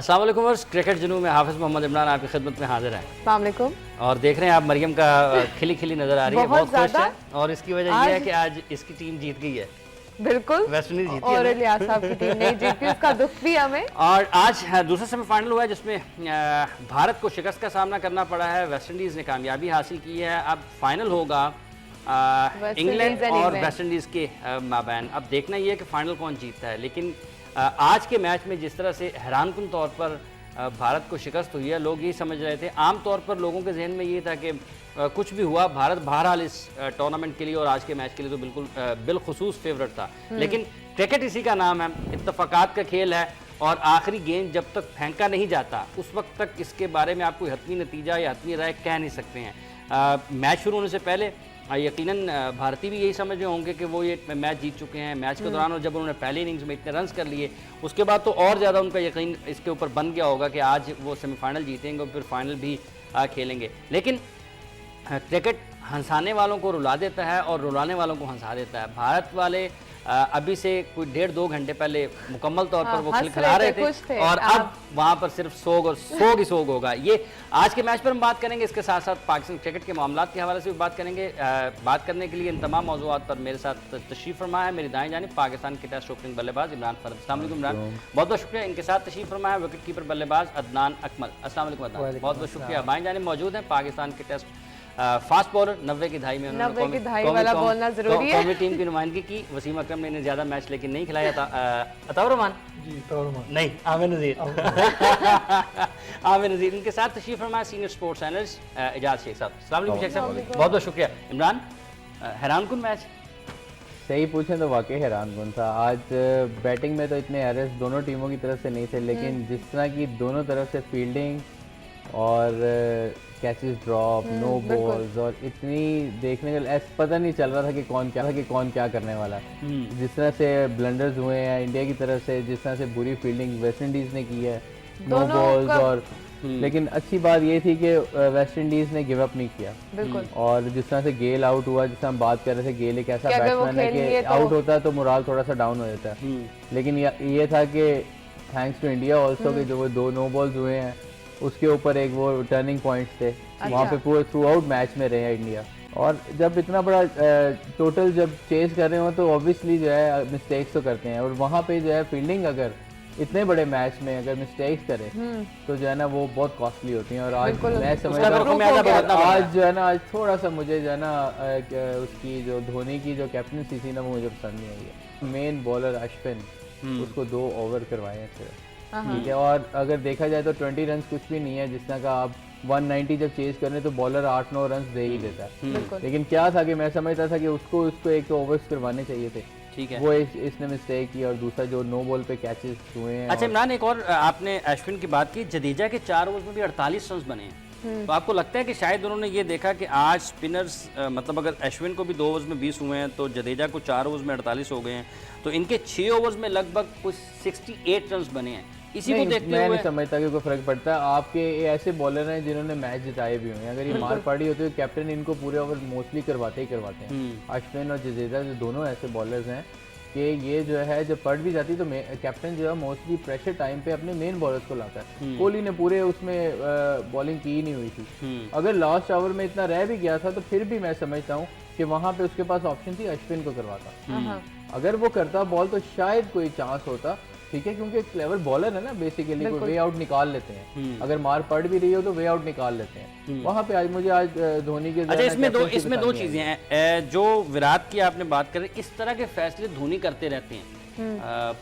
अस्सलाम वालेकुम verse, cricket जुनून में हाफिज़ मोहम्मद इमरान आपकी खिदमत में हाजिर है। अस्सलाम वालेकुम। और देख रहे हैं आप मरियम का खिली खिली नजर आ रही है, बहुत खुश है और इसकी वजह यह है कि आज इसकी टीम जीत गई है। बिल्कुल, वेस्ट इंडीज जीती और है इलियास साहब की टीम नहीं जीती, उसका दुख भी हमें। और आज दूसरा सेमीफाइनल हुआ है जिसमें भारत को शिकस्त का सामना करना पड़ा है, वेस्ट इंडीज़ ने कामयाबी हासिल की है। अब फाइनल होगा इंग्लैंड और वेस्ट इंडीज़ के माबैन। अब देखना ये है कि फाइनल कौन जीतता है, लेकिन आज के मैच में जिस तरह से हैरानकुन तौर पर भारत को शिकस्त हुई है, लोग यही समझ रहे थे, आम तौर पर लोगों के जहन में ये था कि कुछ भी हुआ भारत बहरहाल इस टूर्नामेंट के लिए और आज के मैच के लिए तो बिल्कुल बिलखुसूस फेवरेट था। लेकिन क्रिकेट इसी का नाम है, इत्तफाकात का खेल है और आखिरी गेंद जब तक फेंका नहीं जाता उस वक्त तक इसके बारे में आप कोई हतमी नतीजा या हतमी राय कह नहीं सकते हैं। मैच शुरू होने से पहले यकीनन भारतीय भी यही समझ रहे होंगे कि वो ये मैच जीत चुके हैं। मैच के दौरान और जब उन्होंने पहले इनिंग्स में इतने रन्स कर लिए उसके बाद तो और ज़्यादा उनका यकीन इसके ऊपर बन गया होगा कि आज वो सेमीफाइनल जीतेंगे और फिर फाइनल भी खेलेंगे। लेकिन क्रिकेट हंसाने वालों को रुला देता है और रुलाने वालों को हंसा देता है। भारत वाले अभी से कोई 1.5-2 घंटे पहले मुकम्मल तौर पर वो खिलखिला रहे थे और अब वहाँ पर सिर्फ सोग और सोग ही सोग होगा। ये आज के मैच पर हम बात करेंगे, इसके साथ साथ पाकिस्तान क्रिकेट के मामलात के हवाले से भी बात करेंगे। बात करने के लिए इन तमाम मौज़ूआत पर मेरे साथ तशरीफ़ फरमा है मेरी दाएं जानिब पाकिस्तान के टेस्ट ओपनिंग बल्लेबाज इमरान फरद। अस्सलाम वालेकुम इमरान, बहुत बहुत शुक्रिया। इनके साथ तशरीफ़ फरमा है विकेट कीपर बल्लेबाज अदनान अकमल। अस्सलाम वालेकुम अदनान, बहुत बहुत शुक्रिया। बाएं जानिब मौजूद हैं पाकिस्तान के टेस्ट फास्ट बॉलर 90 की दहाई में कौमी टीम की नुमाइंदगी की। वसीम अकरम ने इन्हें ज्यादा मैच लेकिन नहीं खिलाया था। अताउर रहमान नहीं, आमिर नज़ीर आमिर नज़ीर इनके साथ तशरीफ फरमा senior sports analyst Ejaz Sheikh Sahab. अस्सलाम वालेकुम शेख साहब, बहुत बहुत शुक्रिया। इमरान, हैरानकुन मैच सही पूछें तो वाकई हैरानकुन था। आज बैटिंग में तो इतने एरर्स दोनों टीमों की तरफ से नहीं थे, लेकिन जिस तरह की दोनों तरफ से फील्डिंग और कैचेस ड्रॉप, नो बॉल्स और इतनी देखने का ऐसा पता नहीं चल रहा था कि कौन क्या करने वाला है। जिस तरह से ब्लंडर्स हुए हैं इंडिया की तरफ से, जिस तरह से बुरी फील्डिंग वेस्ट इंडीज़ ने की है, नो बॉल्स और लेकिन अच्छी बात ये थी कि वेस्ट इंडीज़ ने गिव अप नहीं किया। और जिस तरह से गेल आउट हुआ, जिस तरह हम बात कर रहे थे, गेल एक ऐसा बैट्समैन है कि आउट होता है तो मोराल थोड़ा सा डाउन हो जाता है, लेकिन ये था कि थैंक्स टू इंडिया ऑल्सो कि जो वो 2 नो बॉल्स हुए हैं उसके ऊपर एक वो टर्निंग पॉइंट्स थे। वहाँ पे पूरे थ्रू आउट मैच में रहे इंडिया। और जब इतना बड़ा टोटल जब चेस कर रहे हो तो ऑब्वियसली जो है मिस्टेक्स तो करते हैं, और वहाँ पे जो है फील्डिंग अगर इतने बड़े मैच में अगर मिस्टेक्स करे तो जो है ना वो बहुत कॉस्टली होती हैं। और आज मैं समझता हूँ आज जो है ना आज थोड़ा सा मुझे जो है ना उसकी जो धोनी की जो कैप्टनसी थी ना वो मुझे पसंद नहीं आई है। मेन बॉलर अश्विन, उसको 2 ओवर करवाए हैं सिर्फ, ठीक है। और अगर देखा जाए तो 20 रन कुछ भी नहीं है। जिस तरह का आप 190 जब चेज करने तो बॉलर 8-9 रन दे ही देता है, लेकिन क्या था कि मैं समझता था कि उसको एक तो ओवर्स करवाने चाहिए थे, ठीक है। वो इसने मिस्टेक की और दूसरा जो नो बॉल पे कैचेस हुए हैं। अच्छा इमरान, एक और आपने अश्विन की बात की, जडेजा के 4 ओवर्स में भी 48 रन बने हैं, तो आपको लगता है कि शायद उन्होंने ये देखा कि आज स्पिनर्स मतलब अगर अश्विन को भी 2 ओवर्स में 20 हुए हैं तो जडेजा को 4 ओवर्स में 48 हो गए हैं, तो इनके 6 ओवर्स में लगभग कुछ 68 रन बने हैं। इसी को देखते मैं नहीं समझता कि कोई फर्क पड़ता है। आपके ऐसे बॉलर हैं जिन्होंने मैच जिताए भी हुए हैं, अगर ये मार पड़ी होती है तो कैप्टन इनको पूरे ओवर मोस्टली करवाते हैं। अश्विन और जडेजा जो दोनों ऐसे बॉलर्स हैं कि ये जो है जब पड़ भी जाती तो कैप्टन जो है मोस्टली प्रेशर टाइम पे अपने मेन बॉलर्स को लाता है। कोहली ने पूरे उसमें बॉलिंग की ही नहीं हुई थी। अगर लास्ट ओवर में इतना रह भी गया था तो फिर भी मैं समझता हूँ कि वहाँ पे उसके पास ऑप्शन थी अश्विन को करवाता। अगर वो करता बॉल तो शायद कोई चांस होता, ठीक है, क्योंकि क्लेवर बॉलर है ना बेसिकली, कोई वे आउट निकाल लेते हैं। अगर मार पड़ भी रही हो तो वे आउट निकाल लेते हैं। वहाँ पे आज मुझे आज धोनी के अच्छा इसमें दो चीजें हैं जो विराट की आपने बात करें, इस तरह के फैसले धोनी करते रहते हैं।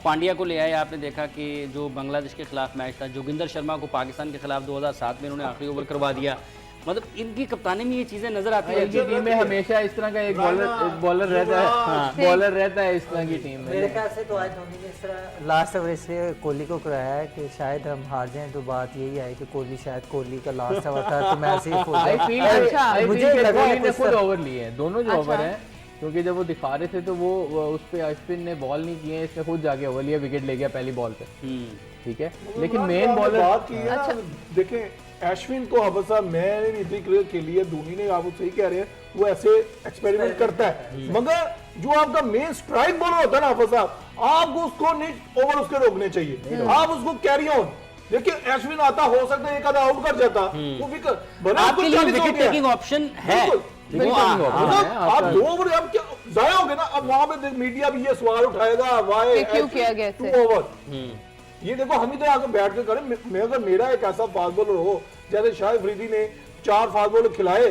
पांड्या को ले आए, आपने देखा कि जो बांग्लादेश के खिलाफ मैच था, जोगिंदर शर्मा को पाकिस्तान के खिलाफ 2007 में उन्होंने आखिरी ओवर करवा दिया। मतलब इनकी कप्तानी में ये चीजें नजर आती है। टीम में हमेशा इस तरह का एक बॉलर रहता है, बॉलर रहता है इस तरह की टीम में। मेरे ख्याल से तो आज धोनी ने इस तरह लास्ट ओवर इसलिए कोहली को कराया है कि शायद हम हार जाएं तो बात यही आई कि कोहली का लास्ट ओवर था तो मैं ऐसे मुझे लगा कोहली ने खुद ओवर लिए हैं, दोनों जो ओवर हैं, क्योंकि जब वो दिखा रहे थे तो वो उस पे अश्विन ने बॉल नहीं किए, इसने खुद जाके ओवर लिया, विकेट ले गया पहली बॉल पे, ठीक है। लेकिन मेन बॉलर देखें अश्विन को अब साहब मैंने नहीं के लिए धोनी ने, आप सही कह रहे हैं, वो ऐसे एक्सपेरिमेंट करता है, मगर जो आपका मेन स्ट्राइक बॉलर होता है ना हाफिज साहब, आपको उसको नहीं ओवर उसके रोकने चाहिए, आप उसको कैरी ऑन देखिए एश्विन आता, हो सकता है एक आधा आउट कर जाता, वो विकेट आपके लिए विकेट टेकिंग ऑप्शन है। आप 2 ओवर अब क्या जाया हो गए ना, अब वहां पे मीडिया भी ये सवाल उठाएगा वाई क्यों किया गया 2 ओवर। ये देखो हम इधर आकर बैठ के करें, मैं अगर मेरा एक ऐसा फास्ट बॉलर हो जैसे शाहिद अफरीदी ने 4 फास्ट बॉलर खिलाए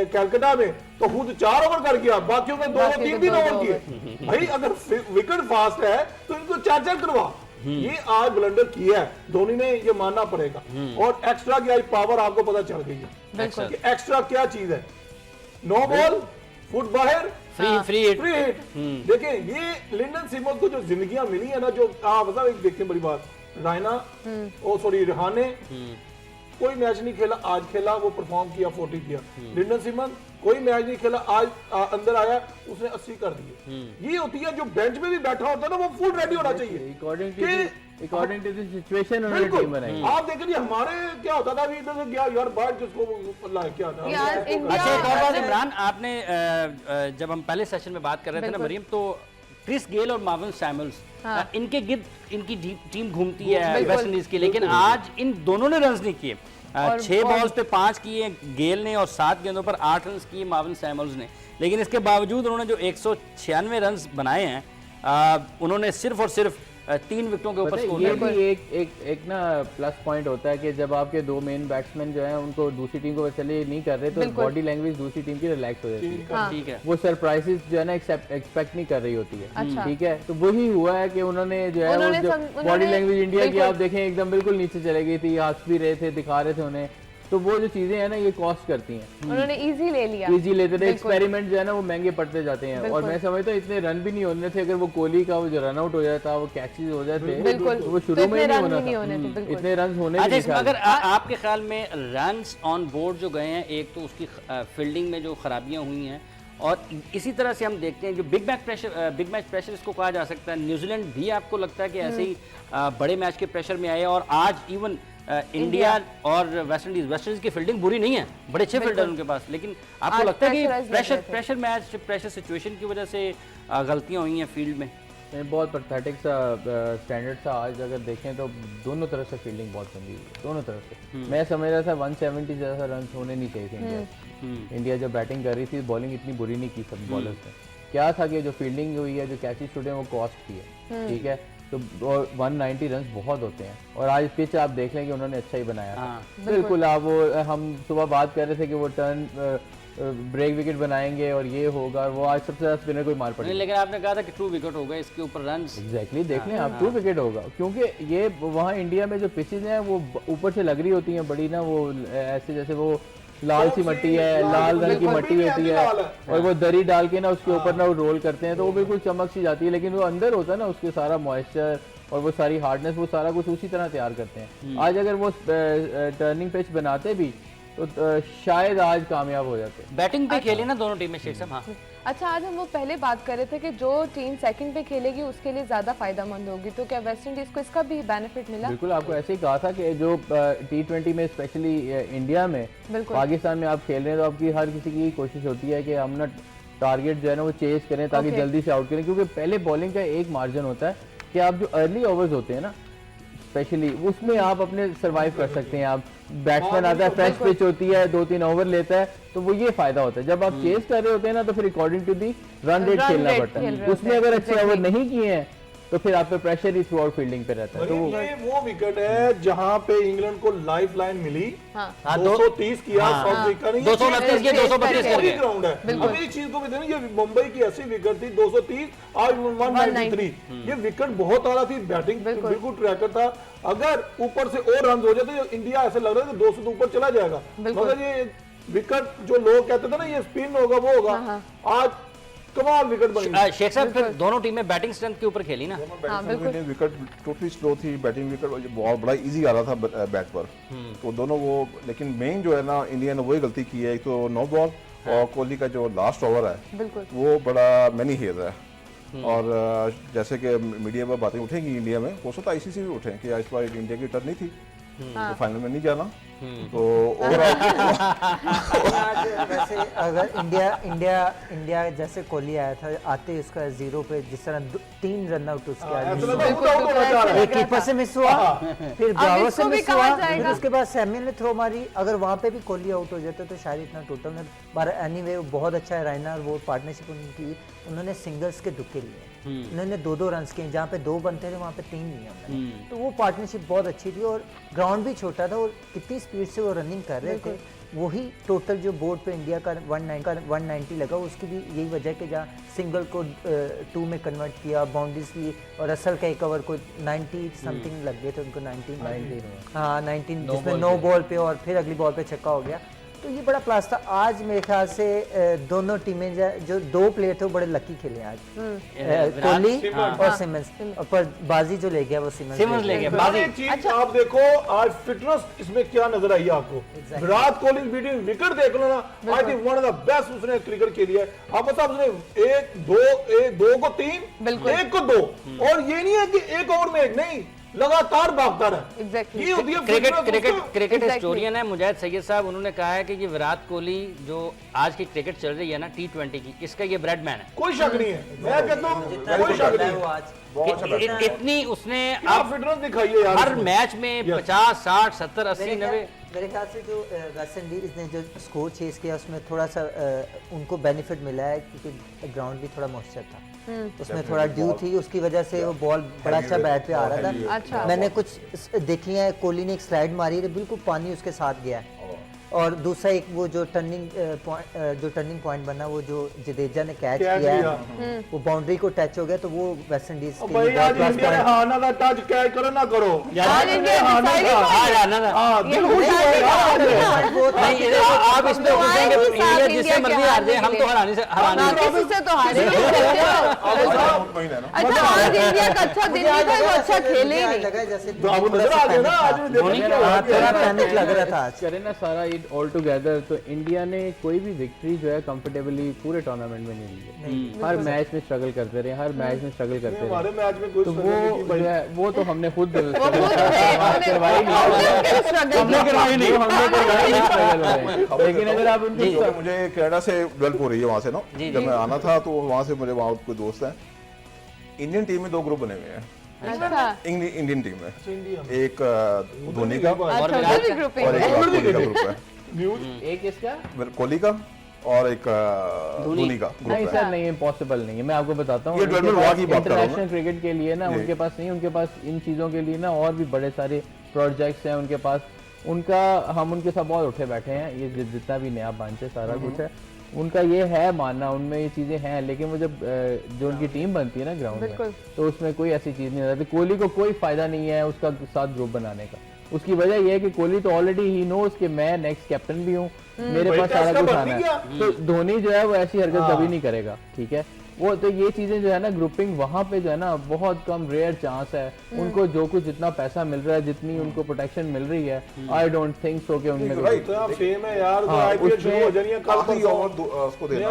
कैलकाटा में, तो खुद 4 ओवर कर गया, बाकियों ने 2 3 ओवर किए। भाई अगर विकेट फास्ट है तो इनको 4 करवा। ये आज ब्लंडर किया है धोनी ने, ये मानना पड़ेगा। और एक्स्ट्रा की आज पावर आपको पता चल गई है कि एक्स्ट्रा क्या चीज है। नो बॉल, फुट बाहर, फ्री हिट। देखिए ये लिंडन सिमंस को जो जिंदगियां मिली है ना, जो आप बता एक देखिए बड़ी बात, रायना ओ सॉरी रिहाने कोई मैच नहीं खेला, आज खेला, वो परफॉर्म किया, 40 किया। लिंडन सिमंस कोई मैच नहीं खेला, आज अंदर आया, उसने 80 कर दिए। ये होती है जो बेंच में भी बैठा होता है ना, वो फुल रेडी होना चाहिए अकॉर्डिंग टू द सिचुएशन उन्होंने टीम बनाई। आप देखें हमारे क्या होता था अभी, इधर से गया यार बैठ जिसको लाइक क्या था। अच्छा एक और बात इमरान, आपने जब हम पहले सेशन में बात कर रहे थे ना मरियम, तो क्रिस गेल और मार्विन सैमुअल्स इनके गिर्द इनकी टीम घूमती है वेस्ट इंडीज की, लेकिन आज इन दोनों ने रन नहीं किए। 6 बॉल्स पे 5 किए गेल ने और 7 गेंदों पर 8 रन किए मार्विन सैमुअल्स ने, लेकिन इसके बावजूद उन्होंने जो 196 रन बनाए हैं, उन्होंने सिर्फ और सिर्फ 3 विकेटों के ऊपर स्कोर। ये भी एक ना प्लस पॉइंट होता है कि जब आपके 2 मेन बैट्समैन जो हैं उनको दूसरी टीम को चले नहीं कर रहे, तो बॉडी लैंग्वेज दूसरी टीम की रिलैक्स हो जाती है। ठीक है, वो सरप्राइजेस जो है ना एक्सपेक्ट नहीं कर रही होती है। ठीक है, तो वही हुआ है कि उन्होंने जो है बॉडी लैंग्वेज इंडिया की आप देखें एकदम बिल्कुल नीचे चले गई थी, हंस भी रहे थे, दिखा रहे थे उन्हें, तो वो जो चीजें हैं ना ये कॉस्ट करती हैं। उन्होंने इजी ले लिया, इजी लेते थे, एक्सपेरिमेंट जो है ना वो महंगे पड़ते जाते हैं। और मैं समझता हूँ इतने रन भी नहीं होने थे, अगर वो कोहली का वो जो रन आउट हो जाता, वो कैचेस हो जाते, तो वो शुरू में नहीं होना था, इतने रन होने। अच्छा अगर आपके ख्याल में रन्स ऑन बोर्ड जो गए हैं, एक तो उसकी फील्डिंग में जो खराबियां हुई हैं, और इसी तरह से हम देखते हैं जो बिग मैच प्रेशर इसको कहा जा सकता है। न्यूजीलैंड भी आपको लगता है कि ऐसे ही बड़े मैच के प्रेशर में आए, और आज इवन इंडिया और वेस्ट इंडीज की फील्डिंग बुरी नहीं है, बड़े अच्छे फील्डर उनके पास, लेकिन आपको लगता है कि प्रेशर मैच प्रेशर सिचुएशन की वजह से गलतियां हुई हैं फील्ड में? बहुत पैथेटिक सा स्टैंडर्ड था आज, अगर देखें तो दोनों तरफ से फील्डिंग बहुत गंदी हुई, दोनों तरफ से। मैं समझ रहा था 170 जैसा रन होने नहीं चाहिए थे। इंडिया जब बैटिंग कर रही थी, बॉलिंग इतनी बुरी नहीं की सब बॉलर्स ने। क्या था कि जो फील्डिंग हुई है, जो कैचेस छूटे हैं, वो कॉस्ट की है। ठीक है, तो 190 रन बहुत होते हैं, और आज पिच आप देख लें कि उन्होंने अच्छा ही बनाया था। बिल्कुल, आप वो हम सुबह बात कर रहे थे कि वो टर्न ब्रेक विकेट बनाएंगे और ये होगा, वो आज सबसे ज्यादा स्पिनर को मार पड़ी। लेकिन आपने कहा था कि 2 विकेट होगा, इसके ऊपर रन एग्जैक्टली देख लें आप, 2 विकेट होगा, क्योंकि ये वहाँ इंडिया में जो पिचेज हैं वो ऊपर से लग रही होती हैं बड़ी ना, वो ऐसे जैसे वो लाल सी मिट्टी है, लाल रंग की मिट्टी होती है, और वो दरी डाल के ना उसके ऊपर ना वो रोल करते हैं, तो वो बिल्कुल चमक सी जाती है, लेकिन वो अंदर होता है ना उसके सारा मॉइस्चर और वो सारी हार्डनेस, वो सारा कुछ उसी तरह तैयार करते हैं। आज अगर वो टर्निंग पिच बनाते भी तो शायद आज कामयाब हो जाते। बैटिंग पे खेले ना दोनों टीमें शेख साहब। हाँ अच्छा, आज हम वो पहले बात कर रहे थे कि जो टीम सेकंड पे खेलेगी उसके लिए ज्यादा फायदेमंद होगी, तो क्या वेस्ट इंडीज को इसका भी बेनिफिट मिला? बिल्कुल, आपको ऐसे ही कहा था कि जो T20 में स्पेशली इंडिया में, पाकिस्तान में आप खेल रहे हैं, तो आपकी हर किसी की कोशिश होती है कि हम ना टारगेट जो है ना वो चेज करें ताकि जल्दी से आउट करें, क्योंकि पहले बॉलिंग का एक मार्जिन होता है कि आप जो अर्ली ओवर्स होते हैं ना स्पेशली, उसमें आप अपने सर्वाइव कर सकते हैं। आप बैट्समैन आता है, फ्रेश पिच होती है, 2-3 ओवर लेता है, तो वो ये फायदा होता है। जब आप चेस कर रहे होते हैं ना, तो फिर according to the run rate खेलना पड़ता है। उसमें अगर अच्छे ओवर नहीं किए हैं तो फिर आप पे प्रेशर ही थ्रू आउट फील्डिंग पे रहता है। तो ये वो विकेट है जहां पे इंग्लैंड को लाइफ लाइन मिली। 230 किया, साउथ अफ्रीका ने 229 किया, 232 कर गए। ग्राउंड है। अब एक चीज को भी देना, ये मुंबई की ऐसी विकेट थी 230, आज 193। ये विकेट बहुत आला थी, बैटिंग बिल्कुल ट्रैकर था। अगर ऊपर से और रन हो जाते तो इंडिया ऐसे लग रहा था 200 से ऊपर चला जाएगा, मगर ये विकेट जो लोग कहते थे ना ये स्पिन होगा वो होगा, आज कमाल विकेट बनी। शेख साहब फिर दोनों टीमें बैटिंग स्ट्रेंथ के ऊपर खेली ना? विकेट टोटली स्लो थी, बैटिंग विकेट बहुत बड़ा इजी आ रहा था बैट पर, तो दोनों वो, लेकिन मेन जो है ना इंडिया ने वही गलती की है, एक तो नो बॉल और कोहली का जो लास्ट ओवर है वो बड़ा मैनी हेज है। और जैसे कि मीडिया पर बातें उठेंगी इंडिया में, हो सकता है आईसीसी भी उठें कि इस बार इंडिया की टर्न नहीं थी, तो फाइनल में नहीं जाना। तो वैसे अगर इंडिया जैसे कोहली आया था, आते ही उसका 0 पे जिस तरह 3 रन आउट उसके एक कीपर से मिस हुआ, फिर ब्रावो से मिस हुआ, फिर उसके बाद सैमुअल ने थ्रो मारी। अगर वहां पे भी कोहली आउट हो जाता तो शायद इतना टोटल में, पर एनीवे बहुत अच्छा है रायना, और वो पार्टनरशिप उनकी, उन्होंने सिंगल्स के दुक्के लिए, उन्होंने 2-2 रन किए, जहाँ पे 2 बनते थे वहाँ पे 3 लिए उन्होंने। तो वो पार्टनरशिप बहुत अच्छी थी, और ग्राउंड भी छोटा था, और कितनी स्पीड से वो रनिंग कर रहे थे। वही टोटल जो बोर्ड पे इंडिया का 190 लगा, उसकी भी यही वजह है कि जहाँ सिंगल को 2 में कन्वर्ट किया, बाउंड्रीज ली, और असल का एक ओवर को 90 समथिंग लग गए थे उनको, 19 जिसमें 9 बॉल पे, और फिर अगली बॉल पे छक्का हो गया। तो ये बड़ा प्लस था। आज मेरे ख्याल से दोनों टीमें जो 2 प्लेयर थे वो बड़े लकी खेले आज, कोहली और सिमंस, पर बाजी जो ले गया वो सिमंस ले गया। अच्छा आप देखो आज फिटनेस इसमें क्या नजर आई आपको, विराट कोहली बीटिंग विकेट देख लो ना, I think one of the best उसने क्रिकेट खेली है। आप बता उसने 1-2 को 3, 1 को 2, और ये नहीं है कि एक ओवर में एक, नहीं, लगातार भागता रहा। Exactly. ये होती है क्रिकेट हिस्टोरियन है मुजाहिद सैयद साहब, उन्होंने कहा है कि ये विराट कोहली जो आज की क्रिकेट चल रही है ना T20 की, इसका ये ब्रेडमैन है, कोई शक नहीं है। मैं कहता हूं कोई शक नहीं है। इतनी उसने आप फिटनेस दिखाइए यार, हर मैच में 50, 60, 70, 80, 90। मेरे ख्याल से जो वेस्ट इंडीज ने जो स्कोर चेज किया उसमें थोड़ा सा उनको बेनिफिट मिला है, क्योंकि ग्राउंड भी थोड़ा मॉइस्चर था, उसमें थोड़ा ड्यू थी, उसकी वजह से वो बॉल बड़ा अच्छा बैट पे आ रहा था। अच्छा। मैंने कुछ देखी है, कोहली ने एक स्लाइड मारी है, बिल्कुल पानी उसके साथ गया है, और दूसरा एक वो जो टर्निंग पॉइंट बना, वो जो जडेजा ने कैच किया है, वो बाउंड्री को टच हो गया, तो वो वेस्ट इंडीज के लिए भाई आज इंडिया ने हाना का टच कैच करो ना करो, आप इसमें पूछेंगे इंडिया जिससे मर्जी हार जाए, हम तो हराने से तो हारे। अच्छा आज इंडिया का अच्छा दिन नहीं था, वो अच्छा खेले ही नहीं। जैसे थोड़ा पैनिक लग रहा था आज। करें ना सारा ऑल टुगेदर, तो इंडिया ने कोई भी विक्ट्री जो है कंफर्टेबली पूरे टूर्नामेंट में नहीं ली है। हर मैच में स्ट्रगल करते रहे, हर मैच में स्ट्रगल करते रहे। हमारे मैच में कोई तो वो जो है वो तो हमने खुद करवाई नहीं। लेकिन अगर आप उनकी मुझे कनाडा से डेवलप हो रही है वहाँ से ना, जब मैं आना था तो वहाँ से मुझे वहाँ कोई दोस्त हैं, इंडियन टीम में 2 ग्रुप बने हुए हैं। अच्छा इंडियन टीम में एक धोनी का और एक ग्रुप विराट कोहली का ग्रुप है, एक इसका कोहली का और एक धोनी का ग्रुप नहीं है। सर, नहीं पॉसिबल नहीं है। मैं आपको बताता हूँ, ये डेवलपमेंट हुआ की बात कर रहा हूँ इंटरनेशनल क्रिकेट के लिए ना उनके पास नहीं, उनके पास इन चीज़ों के लिए ना और भी बड़े सारे प्रोजेक्ट्स हैं उनके पास। उनका हम उनके साथ बहुत उठे बैठे हैं, ये जितना भी नया बांच है सारा कुछ है उनका, ये है मानना उनमें ये चीज़ें हैं, लेकिन वो जब जो उनकी टीम बनती है ना ग्राउंड में, तो उसमें कोई ऐसी चीज़ नहीं रहती। कोहली को कोई फायदा नहीं है उसका साथ ग्रुप बनाने का। उसकी वजह यह है कि कोहली तो ऑलरेडी ही नोज कि मैं नेक्स्ट कैप्टन भी हूँ, मेरे पास सारा कुछ आना है। तो धोनी जो है वो ऐसी हरकत कभी नहीं करेगा, ठीक है। वो तो ये चीजें जो है ना ग्रुपिंग वहां पे जो है ना बहुत कम रेयर चांस है। उनको जो कुछ जितना पैसा मिल रहा है, जितनी उनको प्रोटेक्शन मिल रही है, आई डोंट थिंक सो कि उनमें फेम है यार, आईपीएल शुरू हो जानी है कल उसको देना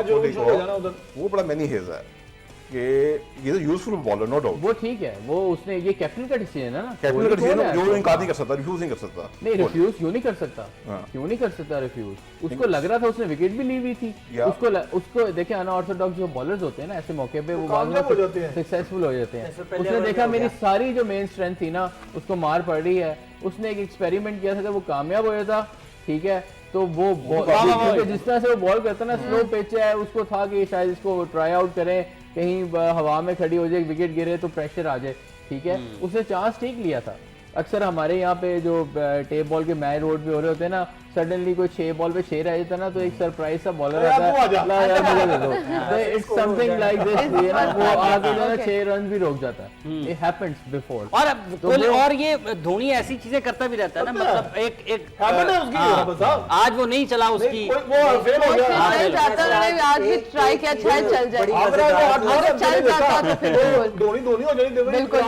वो बड़ा मैनी हेज है कि ये तो यूजफुल बॉलर नो डाउट। वो ठीक है, वो उसने ये कैप्टन का डिसीजन है ना, कैप्टन का डिसीजन जो इनकार नहीं कर सकता, रिफ्यूज नहीं कर सकता। नहीं रिफ्यूज क्यों नहीं कर सकता, क्यों नहीं कर सकता रिफ्यूज? उसको लग रहा था, उसने विकेट भी ली हुई थी। उसको देखे अनऑर्थोडॉक्स जो बॉलर्स होते हैं ना, ऐसे मौके पे वो सक्सेसफुल हो जाते हैं। उसने देखा मेरी सारी जो मेन स्ट्रेंथ थी ना उसको मार पड़ रही है। उसने एक एक्सपेरिमेंट किया था, जब वो कामयाब हो जाता, ठीक है, तो वो जिस तरह से वो बॉल करता ना, स्लो पिच है, उसको था कि शायद इसको ट्राई आउट करें, कहीं हवा में खड़ी हो जाए, विकेट गिरे तो प्रेशर आ जाए, ठीक है। उसने चांस ठीक लिया था। अक्सर हमारे यहाँ पे जो टेप बॉल के मैच रोड पे हो रहे होते हैं ना, सडनली कोई 6 बॉल पे 6 रह जाता है ना, तो एक सरप्राइज सा बॉलर आता है, इट्स समथिंग लाइक दिस, ये ना वो आगे जो है 6 रन भी रोक जाता है। It happens before. और ये धोनी ऐसी चीजें करता भी रहता है ना, मतलब एक आज वो नहीं चला उसकी, आज भी ट्राई किया, शायद चल जाए, चल जाता तो फिर धोनी हो जाए बिल्कुल,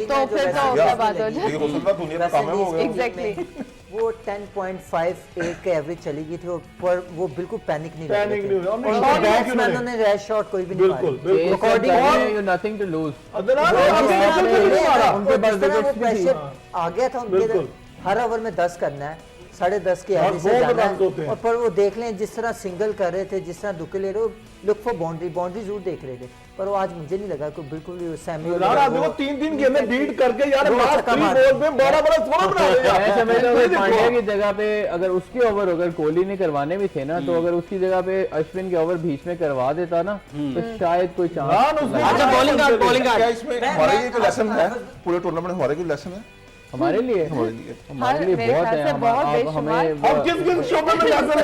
तो फिर तो क्या बात हो जाए। एग्जैक्टली वो 10.58 के एवरेज चली गई थी, पर वो बिल्कुल पैनिक नहीं पैनिक नहीं हुआ, हमने shot और नहीं बैट्समैनों ने रैश शॉट कोई भी नहीं मारा। बिल्कुल बिल्कुल नथिंग टू लूज। उनके पास प्रेशर आ गया था उनके, हर ओवर में 10 करना है, 10.5 के एवरेज से जाना है। और पर वो देख लें जिस तरह सिंगल कर रहे थे, जिस तरह दुक्के ले रहे हो, लुक फॉर बाउंड्री जरूर देख रहे थे, पर वो आज मुझे नहीं लगा कोई बिल्कुल भी सैमुअल वो 3 गेंदें बीट करके यार लास्ट 3 बॉल में 12 थोड़ा बना दिया। मैं समझता हूं कि पांड्या की जगह पे अगर उसके ओवर अगर कोहली ने करवाने भी थे ना, तो अगर उसकी जगह पे अश्विन के ओवर बीच में करवा देता ना, तो शायद कोई चांस। अच्छा बॉलिंग क्या इसमें हमारे लिए कोई लेसन है? पूरे टूर्नामेंट में हमारे कोई लेसन है? हमारे लिए बहुत है। हमें किस शोबे में लेसन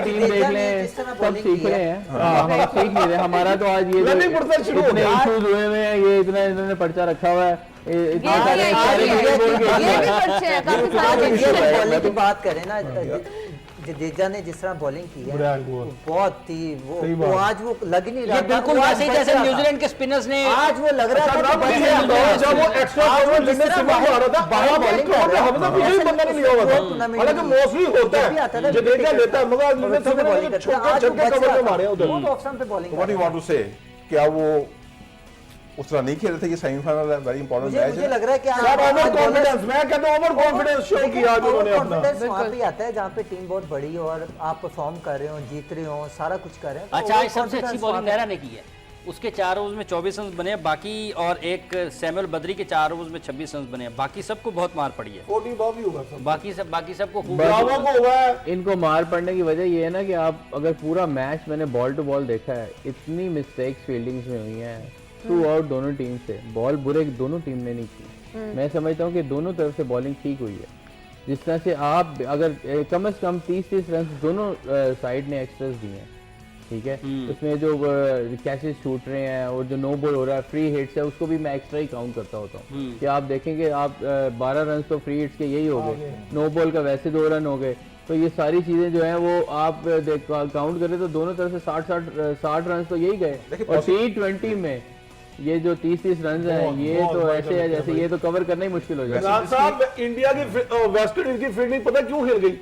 टीम देख लें, सब सीख रहे हैं, हम सीख नहीं रहे। हमारा तो आज ये इतने इश्यूज हुए हुए हैं, ये इतना इन्होंने पर्चा रखा हुआ है, बॉलिंग की बात करें ना, जडेजा ने जिस तरह बॉलिंग की है बहुत ही वो आज वो लग नहीं रहा, ये बिल्कुल वैसे ही जैसे न्यूजीलैंड के स्पिनर्स ने आज वो लग रहा था जब वो एक्स्ट्रा ओवर जिसने सिंगल मारा था, बाहर बॉलिंग कर रहा था, हमने कोई बंदा नहीं लिया हुआ था। हालांकि मोस्टली होता है जडेजा लेता है, मगर इन्होंने सिंगल छोटे छोटे कवर में मारे उधर। वो तो ऑफ स्टंप पे bowling what you want to say, क्या वो उस तरह नहीं खेल रहे थे? ये सेमीफाइनल है, वेरी इंपॉर्टेंट मैच है। मुझे लग रहा है कि ओवर कॉन्फिडेंस, मैं कहता हूं ओवर कॉन्फिडेंस शो किया आज उन्होंने अपना। कॉन्फिडेंस वहां पे आता है जहां पे टीम बहुत बड़ी हो और आप परफॉर्म कर रहे हो, जीत रहे हो, सारा कुछ कर रहे हो। अच्छा, आज सबसे अच्छी बॉलिंग नेहरा ने की है, उसके 4 ओवर्स में 24 रन बने हैं, बाकी और एक सैमुअल बद्री के 4 ओवर्स में 26 रन बने हैं, बाकी सबको बहुत मार पड़ी है। 40 बॉल भी होगा सब, बाकी सबको खूब ब्रावो को हुआ है। इनको मार पड़ने की वजह ये है ना कि आप अगर पूरा मैच मैंने बॉल टू बॉल देखा है, इतनी मिस्टेक्स फील्डिंग्स में हुई हैं थ्रू आउट दोनों टीम से। बॉल बुरे दोनों टीम ने नहीं की। मैं समझता हूँ कि दोनों तरफ से बॉलिंग ठीक हुई है। जिस तरह से आप अगर कम से कम 30 रन दोनों साइड ने एक्स्ट्रास दिए हैं, ठीक है, उसमें जो कैचेस छूट रहे हैं और जो नो बॉल हो रहा है, फ्री हिट्स है, उसको भी मैं एक्स्ट्रा ही काउंट करता होता हूँ कि आप देखेंगे आप 12 रन तो फ्री हिट्स के यही हो गए, नो बॉल का वैसे 2 रन हो गए, तो ये सारी चीजें जो हैं वो आप काउंट करें तो दोनों तरफ से 60 रन तो यही गए। और T20 में ये जो 30 रन हैं, ये तो ऐसे है जैसे ये तो कवर करना ही मुश्किल हो जाएगा। साहब इंडिया की वेस्ट इंडीज की फील्डिंग पता क्यों हिल गई?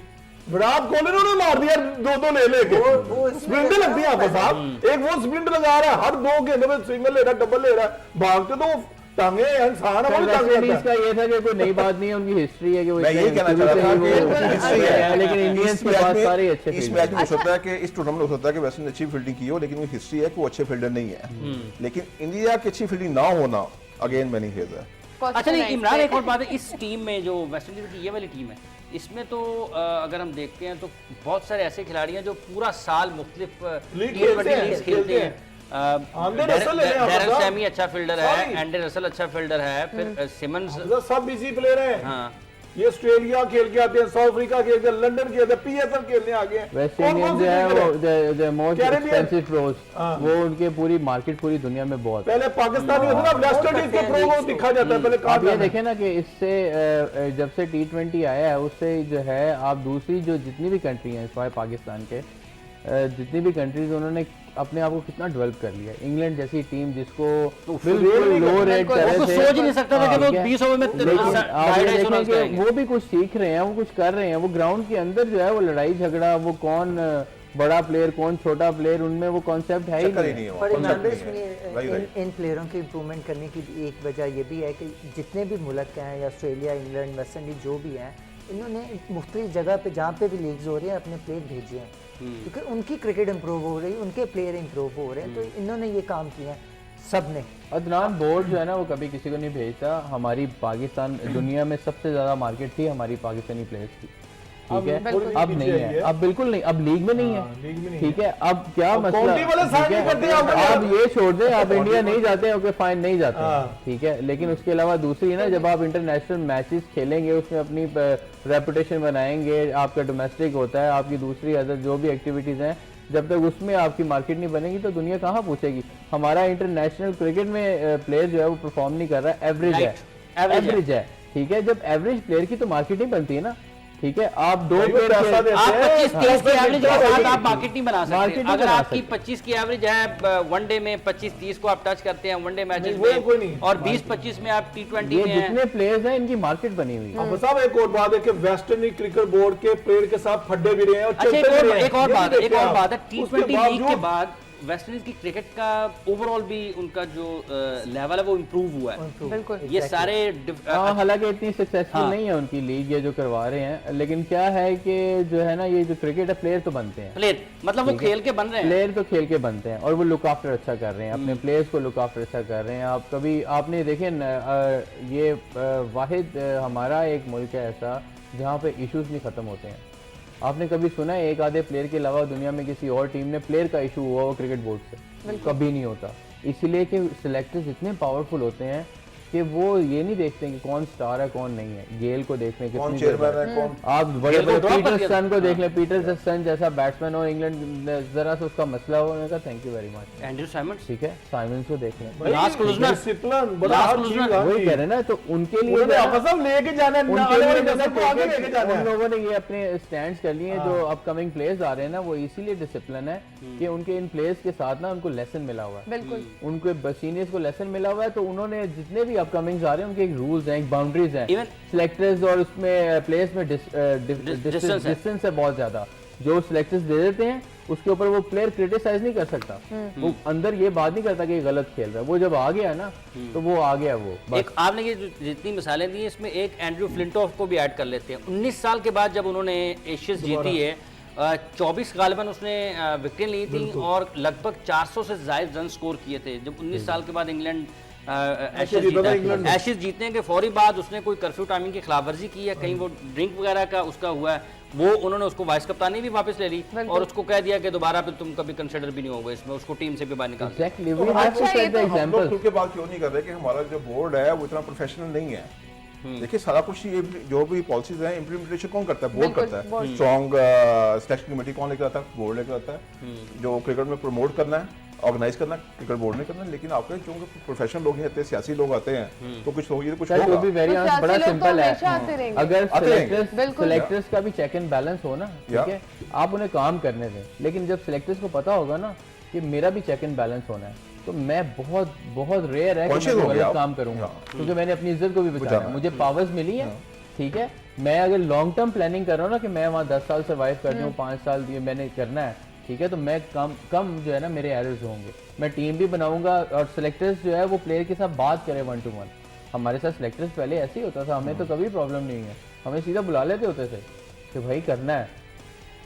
विराट कोहली ने मार दिया 2-2 लेके, स्प्रिंट लगती है आपको साहब, एक वो स्प्रिंट लगा रहा है, हर 2 गेंदों में सिंगल ले रहा है, डबल ले रहा है, भागते तो टांगे इंसान है, इसका ये था कि कोई नई बात नहीं है, उनकी हिस्ट्री है कि वो मैं यही कहना चाह रहा था कि हिस्ट्री है, लेकिन इंडियंस के पास सारे अच्छे इस मैच में हो सकता है कि इस टूर्नामेंट में हो सकता है कि वेस्ट इंडीज अच्छी फील्डिंग की हो, लेकिन वो हिस्ट्री है कि वो अच्छे फील्डर नहीं है। लेकिन इंडिया की अच्छी फील्डिंग ना होना अगेन मैनी फेज है। अच्छा नहीं इमरान, एक और बात है, इस टीम में जो वेस्ट इंडीज की ये वाली टीम है, इसमें तो अगर हम देखते हैं तो बहुत सारे ऐसे खिलाड़ी हैं जो पूरा साल मुख्तलिफ लीग खेलते हैं। डैरेल सैमी अच्छा फील्डर है, एंडी रसल अच्छा फील्डर है, फिर सिमंस, सब बिजी प्लेयर हैं। हाँ, ये ऑस्ट्रेलिया खेल के आते हैं, साउथ अफ्रीका खेल के, लंदन खेलते हैं, पीएसएल खेलने आ गए हैं। वेस्ट इंडीज जो है वो मोस्ट एक्सपेंसिव प्रोज, वो उनके पूरी मार्केट पूरी दुनिया में बहुत। पहले पाकिस्तानी होता ना, वेस्ट इंडीज के प्रो को दिखा जाता है पहले। आप ये देखें ना कि इससे जब से T20 आया है उससे जो है आप दूसरी जो जितनी भी कंट्री हैं सिवाय पाकिस्तान के, जितनी भी कंट्रीज उन्होंने अपने आप को कितना डेवलप कर लिया। इंग्लैंड जैसी टीम जिसको बिल्कुल लो रेट कर रहे थे, सोच ही नहीं सकता था कि वो 20 ओवर में वो भी कुछ सीख रहे हैं, वो कुछ कर रहे हैं। वो ग्राउंड के अंदर जो है वो लड़ाई झगड़ा, वो कौन बड़ा प्लेयर कौन छोटा प्लेयर, उनमें वो कॉन्सेप्ट है ही नहीं। पर इन प्लेयरों की इंप्रूवमेंट करने की एक वजह ये भी है कि जितने भी मुल्क हैं, या ऑस्ट्रेलिया, इंग्लैंड, वेस्ट इंडीज जो भी हैं, इन्होंने मुख्तलिफ जगह पे जहाँ पे भी लीग्स हो रही हैं अपने प्लेयर भेजे हैं, क्योंकि उनकी क्रिकेट इंप्रूव हो रही है, उनके प्लेयर इंप्रूव हो रहे हैं, तो इन्होंने ये काम किया है सब ने। अदनान बोर्ड जो है ना वो कभी किसी को नहीं भेजता। हमारी पाकिस्तान दुनिया में सबसे ज्यादा मार्केट थी हमारी पाकिस्तानी प्लेयर्स की, ठीक है, अब नहीं है, अब बिल्कुल नहीं, अब लीग में नहीं है, ठीक है। अब क्या मसला, आप ये छोड़ दें, आप इंडिया नहीं जाते, ओके फाइन नहीं जाते, ठीक है, लेकिन उसके अलावा दूसरी ना, जब आप इंटरनेशनल मैचेस खेलेंगे उसमें अपनी रेपुटेशन बनाएंगे, आपका डोमेस्टिक होता है, आपकी दूसरी अदर जो भी एक्टिविटीज हैं, जब तक उसमें आपकी मार्केट नहीं बनेगी तो दुनिया कहाँ पूछेगी। हमारा इंटरनेशनल क्रिकेट में प्लेयर जो है वो परफॉर्म नहीं कर रहा है, एवरेज है, ठीक है। जब एवरेज प्लेयर की तो मार्केट नहीं बनती है ना, ठीक है, आप 2 भाई वो प्लेयर पैसा देते आप हैं। 25-30 की एवरेज के साथ आप मार्केट नहीं बना मार्केट सकते। नहीं अगर बना आपकी सकते। 25 की एवरेज है वनडे में 25-30 को आप टच करते हैं वनडे मैचेस नहीं, वो कोई में, नहीं। और 20-25 में आप T20 ये में हैं। जितने प्लेयर्स हैं इनकी मार्केट बनी हुई है। अब साहब एक और बात है कि वेस्ट इंडीज क्रिकेट बोर्ड के प्लेयर के साथ फड्डे भी रहे हैं और अच्छा, चलते भी रहे हैं। एक और ये बात भी है देखिए आप। T20 उसके लीग के बावजूद बाद वेस्ट इंडीज की क्रिकेट का ओवरऑल भी उनका जो लेवल है वो इम्प्रूव हुआ है। बिल्कुल ये सारे हाँ, हालांकि इतनी सक्सेसफुल हाँ। नहीं है उनकी लीग ये जो करवा रहे हैं, लेकिन क्या है कि जो है ना ये जो क्रिकेट है प्लेयर तो बनते हैं, प्लेयर मतलब वो खेल के बन रहे हैं। प्लेयर तो खेल के बनते हैं और वो लुक आफ्टर अच्छा कर रहे हैं, अपने प्लेयर्स को लुक आफ्टर अच्छा कर रहे हैं। आप कभी आपने देखे ये वाहिद हमारा एक मुल्क है ऐसा जहाँ पे इश्यूज नहीं खत्म होते हैं। आपने कभी सुना है एक आधे प्लेयर के अलावा दुनिया में किसी और टीम ने प्लेयर का इशू हुआ हो क्रिकेट बोर्ड से? कभी नहीं होता, इसलिए कि सिलेक्टर्स इतने पावरफुल होते हैं कि वो ये नहीं देखते कि कौन स्टार है कौन नहीं है। गेल को देख लें कौन कितनी चेयरमैन जबरदस्त- है, कौन आप बड़े गेल को बड़े drop कर पीटर दिया। सन को देख लें, पीटर सन जैसा बैट्समैन हो, इंग्लैंड जरा सा उसका मसला हो, उन्होंने कहा thank you very much, Andrew Symonds, ठीक है। साइमंस को देख लें, भाई, लास्ट क्लोजनर। डिसिप्लिन बड़ा लास्ट हर क्लोजनर। चीज, हाँ वही जी। कह रहे हैं ना, तो उनके लिए उन्होंने जो है ना- आपस में लेके जाना है, उनके आने लिए वाली जो है ना नस्ल को आगे क्रिकेट- लेके जाना उन है। लोगों ने ये अपने स्टैंड्स कर लिए हैं, जो अपकमिंग प्लेयर्स आ रहे हैं ना, वो इसीलिए डिसिप्लिन है कि उनके इन प्लेयर्स के साथ ना उनको लेसन मिला हुआ है, बिल्कुल उनको सीनियर्स को लेसन मिला हुआ है। तो उन्होंने जितने भी अपकमिंग्स आ रहे हैं उनके एक रूल्स हैं, एक बाउंड्रीज हैं, Even- सिलेक्टर्स और उसमें प्लेयर्स में distance है। डिस्टेंस है बहुत ज्यादा। जो सिलेक्टर्स दे देते हैं उसके ऊपर वो प्लेयर क्रिटिसाइज नहीं कर सकता, वो अंदर ये बात नहीं करता कि ये गलत खेल रहा है। वो जब आ गया ना तो वो आ गया वो बस। एक आपने ये जितनी मिसालें दी इसमें एक एंड्रयू फ्लिंटॉफ को भी ऐड कर लेते हैं। 19 साल के बाद जब उन्होंने एशियंस जीती है, 24 गालिबन उसने विकेट ली थी और लगभग 400 से ज्यादा रन स्कोर किए थे। जब 19 साल के बाद इंग्लैंड एशेज जीतने के फौरी बाद उसने कोई कर्फ्यू टाइमिंग की खिलाफवर्जी की है, कहीं वो ड्रिंक वगैरह का उसका हुआ है, वो उन्होंने उसको वाइस कप्तानी भी वापस ले ली और उसको कह दिया कि दोबारा पे तुम कभी कंसिडर भी नहीं होगे इसमें, उसको टीम से भी बाहर निकाल दिया। Exactly, we have to set the हम लोग example. खुल के बात क्यों नहीं कर रहे कि हमारा जो बोर्ड है वो इतना प्रोफेशनल नहीं है। देखिए सारा कुछ ये जो भी पॉलिसीज हैं इम्प्लीमेंटेशन कौन करता है? बोर्ड बिल्कुल, करता है। बोर्ड। स्ट्रॉन्ग सिलेक्शन कमेटी कौन लेकर आता है? बोर्ड लेकर आता है। जो क्रिकेट में प्रमोट करना है, ऑर्गेनाइज करना है, क्रिकेट बोर्ड ने करना है। लेकिन आपके जो प्रोफेशनल लोग हैं, सियासी लोग आते हैं, तो कुछ लोग ये तो कुछ सर, होगा। वो भी वेरी तो सियासी बड़ा लोग तो सिंपल है। हमेशा आते रहेंगे। अगर आते रहेंगे। बिल्कुल। सिलेक्टर्स का भी चेक एंड बैलेंस हो ना, या। ठीक है, आप उन्हें काम करने दें। लेकिन जब सिलेक्टर्स को पता होगा ना कि मेरा भी चेक एंड बैलेंस होना है, तो मैं बहुत बहुत रेयर है कि Conscious मैं हो कोई गया गलत आप। काम करूंगा, हाँ। क्योंकि मैंने अपनी इज्जत को भी बचाना है। मुझे पावर्स मिली है, ठीक है। मैं अगर लॉन्ग टर्म प्लानिंग कर रहा हूँ ना कि मैं वहाँ 10 साल सर्वाइव कर दूँ, 5 साल ये मैंने करना है, ठीक है, तो मैं कम जो है ना मेरे एरर्स होंगे। मैं टीम भी बनाऊंगा और सिलेक्टर्स जो है वो प्लेयर के साथ बात करें 1 to 1। हमारे साथ सिलेक्टर्स पहले ऐसे ही होता था, हमें तो कभी प्रॉब्लम नहीं है, हमें सीधा बुला लेते होते थे कि भाई करना है,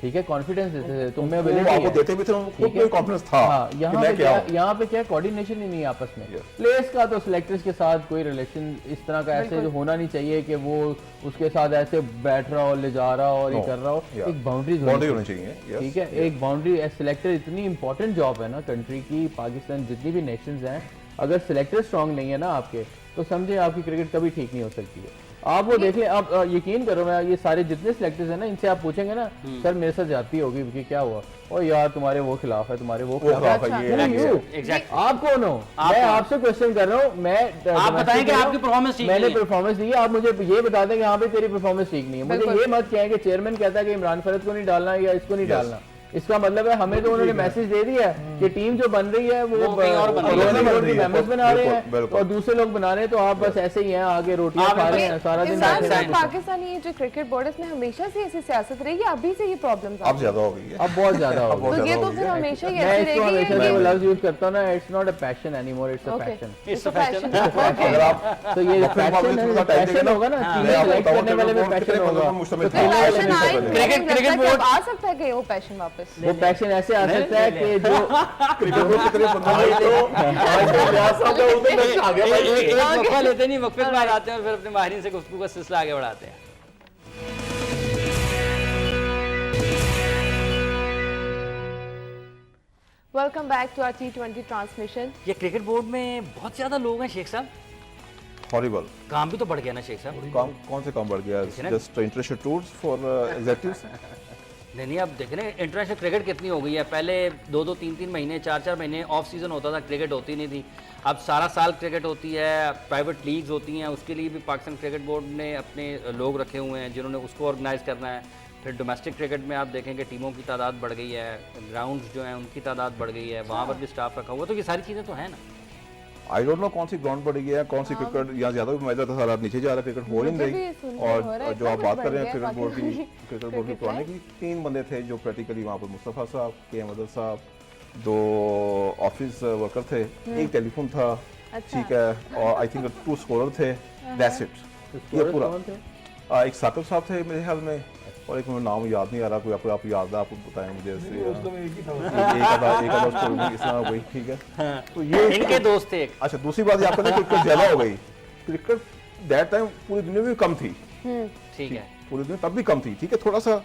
ठीक है, कॉन्फिडेंस देते थे, तुम में वो ability आपको है। देते भी थे, उनको खुद ठीक है? में कॉन्फिडेंस था हाँ, कि यहाँ मैं पे क्या क्या हूँ। यहाँ पे क्या कोऑर्डिनेशन ही नहीं है आपस में। Yes. प्लेयर्स का तो सिलेक्टर्स के साथ कोई रिलेशन इस तरह का ऐसे जो होना नहीं चाहिए कि वो उसके साथ ऐसे बैठ रहा हो, ले जा रहा हो और ये No. कर रहा हो। Yeah. एक बाउंड्रीज बाउंड्री होनी चाहिए, yes. ठीक है, एक बाउंड्री। सिलेक्टर इतनी इंपॉर्टेंट जॉब है ना कंट्री की, पाकिस्तान जितनी भी नेशंस हैं, अगर सिलेक्टर स्ट्रांग नहीं है ना आपके, तो समझे आपकी क्रिकेट कभी ठीक नहीं हो सकती है। आप वो देख लें, आप यकीन करो, मैं ये सारे जितने सिलेक्टर्स हैं ना, इनसे आप पूछेंगे ना सर मेरे साथ जाती होगी कि क्या हुआ, और यार तुम्हारे वो खिलाफ है, तुम्हारे वो खिलाफ खिलाफ है, है। ये Who है, you? Exactly. आप कौन हो? मैं आपसे क्वेश्चन कर रहा हूँ, मैं आप बताएं कि आपकी performance ठीक मैंने नहीं है। परफॉर्मेंस दी है, आप मुझे ये बता दें कि हाँ भाई तेरी परफॉर्मेंस ठीक नहीं है। मुझे बिल्कुल। ये मत कहें कि चेयरमैन कहता है कि इमरान फरद को नहीं डालना या इसको नहीं डालना। इसका मतलब है हमें तो उन्होंने मैसेज दे दिया है कि टीम जो बन रही है वो कहीं और बन रही है। मेंबर्स बना रहे हैं बिल्कुल। और दूसरे लोग बना रहे हैं, तो आप बस ऐसे ही हैं, आगे रोटियां आप खा रहे बस- हैं सारा दिन इमरान बैठे साहब, हैं। पाकिस्तानी जो क्रिकेट बोर्ड है इसमें हमेशा से ऐसी सियासत रही है, अभी से ये प्रॉब्लम्स अब ज्यादा हो गई है। अब बहुत ज्यादा हो बहुत गया। तो ये ज्यादा तो हो फिर गया। हमेशा ही मैं ऐसी इसको रहेगी। हमेशा ये- जो लफ्ज यूज करता हूँ ना, it's not a passion anymore, it's a Okay. Passion. It's a passion. अगर आप तो ये पैशन है, पैशन होगा ना, मैं टीमें आपको सेलेक्ट बताऊं करने वाले में क्रिकेट पैशन बोर्ड होगा। कितने मुश्तमिल तो था। खेलने वाले पैशन में आए, पैशन मुझे होगा। लगता है कि अब आ सकता है कि वो पैशन वापस। वो पैशन ऐसे आ सकता है कि जो क्रिकेट बोर्ड कितने बंदे आज तो ब्याह साहब का उस दिन नक्शा आ गया भाई। एक वक्फा लेते नहीं, वक्फे के बाद आते हैं और फिर अपने माहिरीन से गुफ्तगू का सिलसिला आगे बढ़ाते हैं। Welcome back to our T20 transmission. ये क्रिकेट बोर्ड में बहुत ज्यादा लोग हैं शेख साहब, हॉरिबल। काम भी तो बढ़ गया ना शेख साहब। काम कौन से काम बढ़ गया? ना? Just interested tours for executives. नहीं अब देख रहे हैं इंटरनेशनल क्रिकेट कितनी हो गई है। पहले 2-2 3-3 महीने 4-4 महीने ऑफ सीजन होता था, क्रिकेट होती नहीं थी। अब सारा साल क्रिकेट होती है, प्राइवेट लीग्स होती हैं, उसके लिए भी पाकिस्तान क्रिकेट बोर्ड ने अपने लोग रखे हुए हैं जिन्होंने उसको ऑर्गेनाइज करना है। फिर डोमेस्टिक क्रिकेट में आप देखेंगे टीमों की तादाद बढ़ गई है, ग्राउंड्स जो हैं उनकी तादाद बढ़ गई है, वहाँ पर भी स्टाफ रखा हुआ, तो ये सारी चीज़ें तो हैं ना। आई डोंट नो कौन सी ग्राउंड बढ़ गई है, कौन सी क्रिकेट यहाँ ज्यादा भी मजा था, सारा नीचे जा रहा है, क्रिकेट हो ही नहीं रही। और जो आप बात कर रहे हैं क्रिकेट बोर्ड की पुराने की, 3 बंदे थे जो प्रैक्टिकली वहाँ पर, मुस्तफ़ा साहब, के मदद साहब, 2 ऑफिस वर्कर थे, 1 टेलीफोन था, ठीक है, और आई थिंक 2 स्कोरर थे, दैट्स इट। ये पूरा एक साकिब साहब थे मेरे ख्याल में, और एक मुझे नाम याद नहीं आ रहा, कोई आपको याद है, आपको बताएं मुझे। वही ठीक है, तो ये इनके दोस्त थे। अच्छा, दूसरी बात ये आपको ना क्रिकेट ज्यादा हो गई, क्रिकेट दैट टाइम पूरी दुनिया में कम थी, ठीक है, पूरी दुनिया तब भी कम थी, ठीक है, थोड़ा सा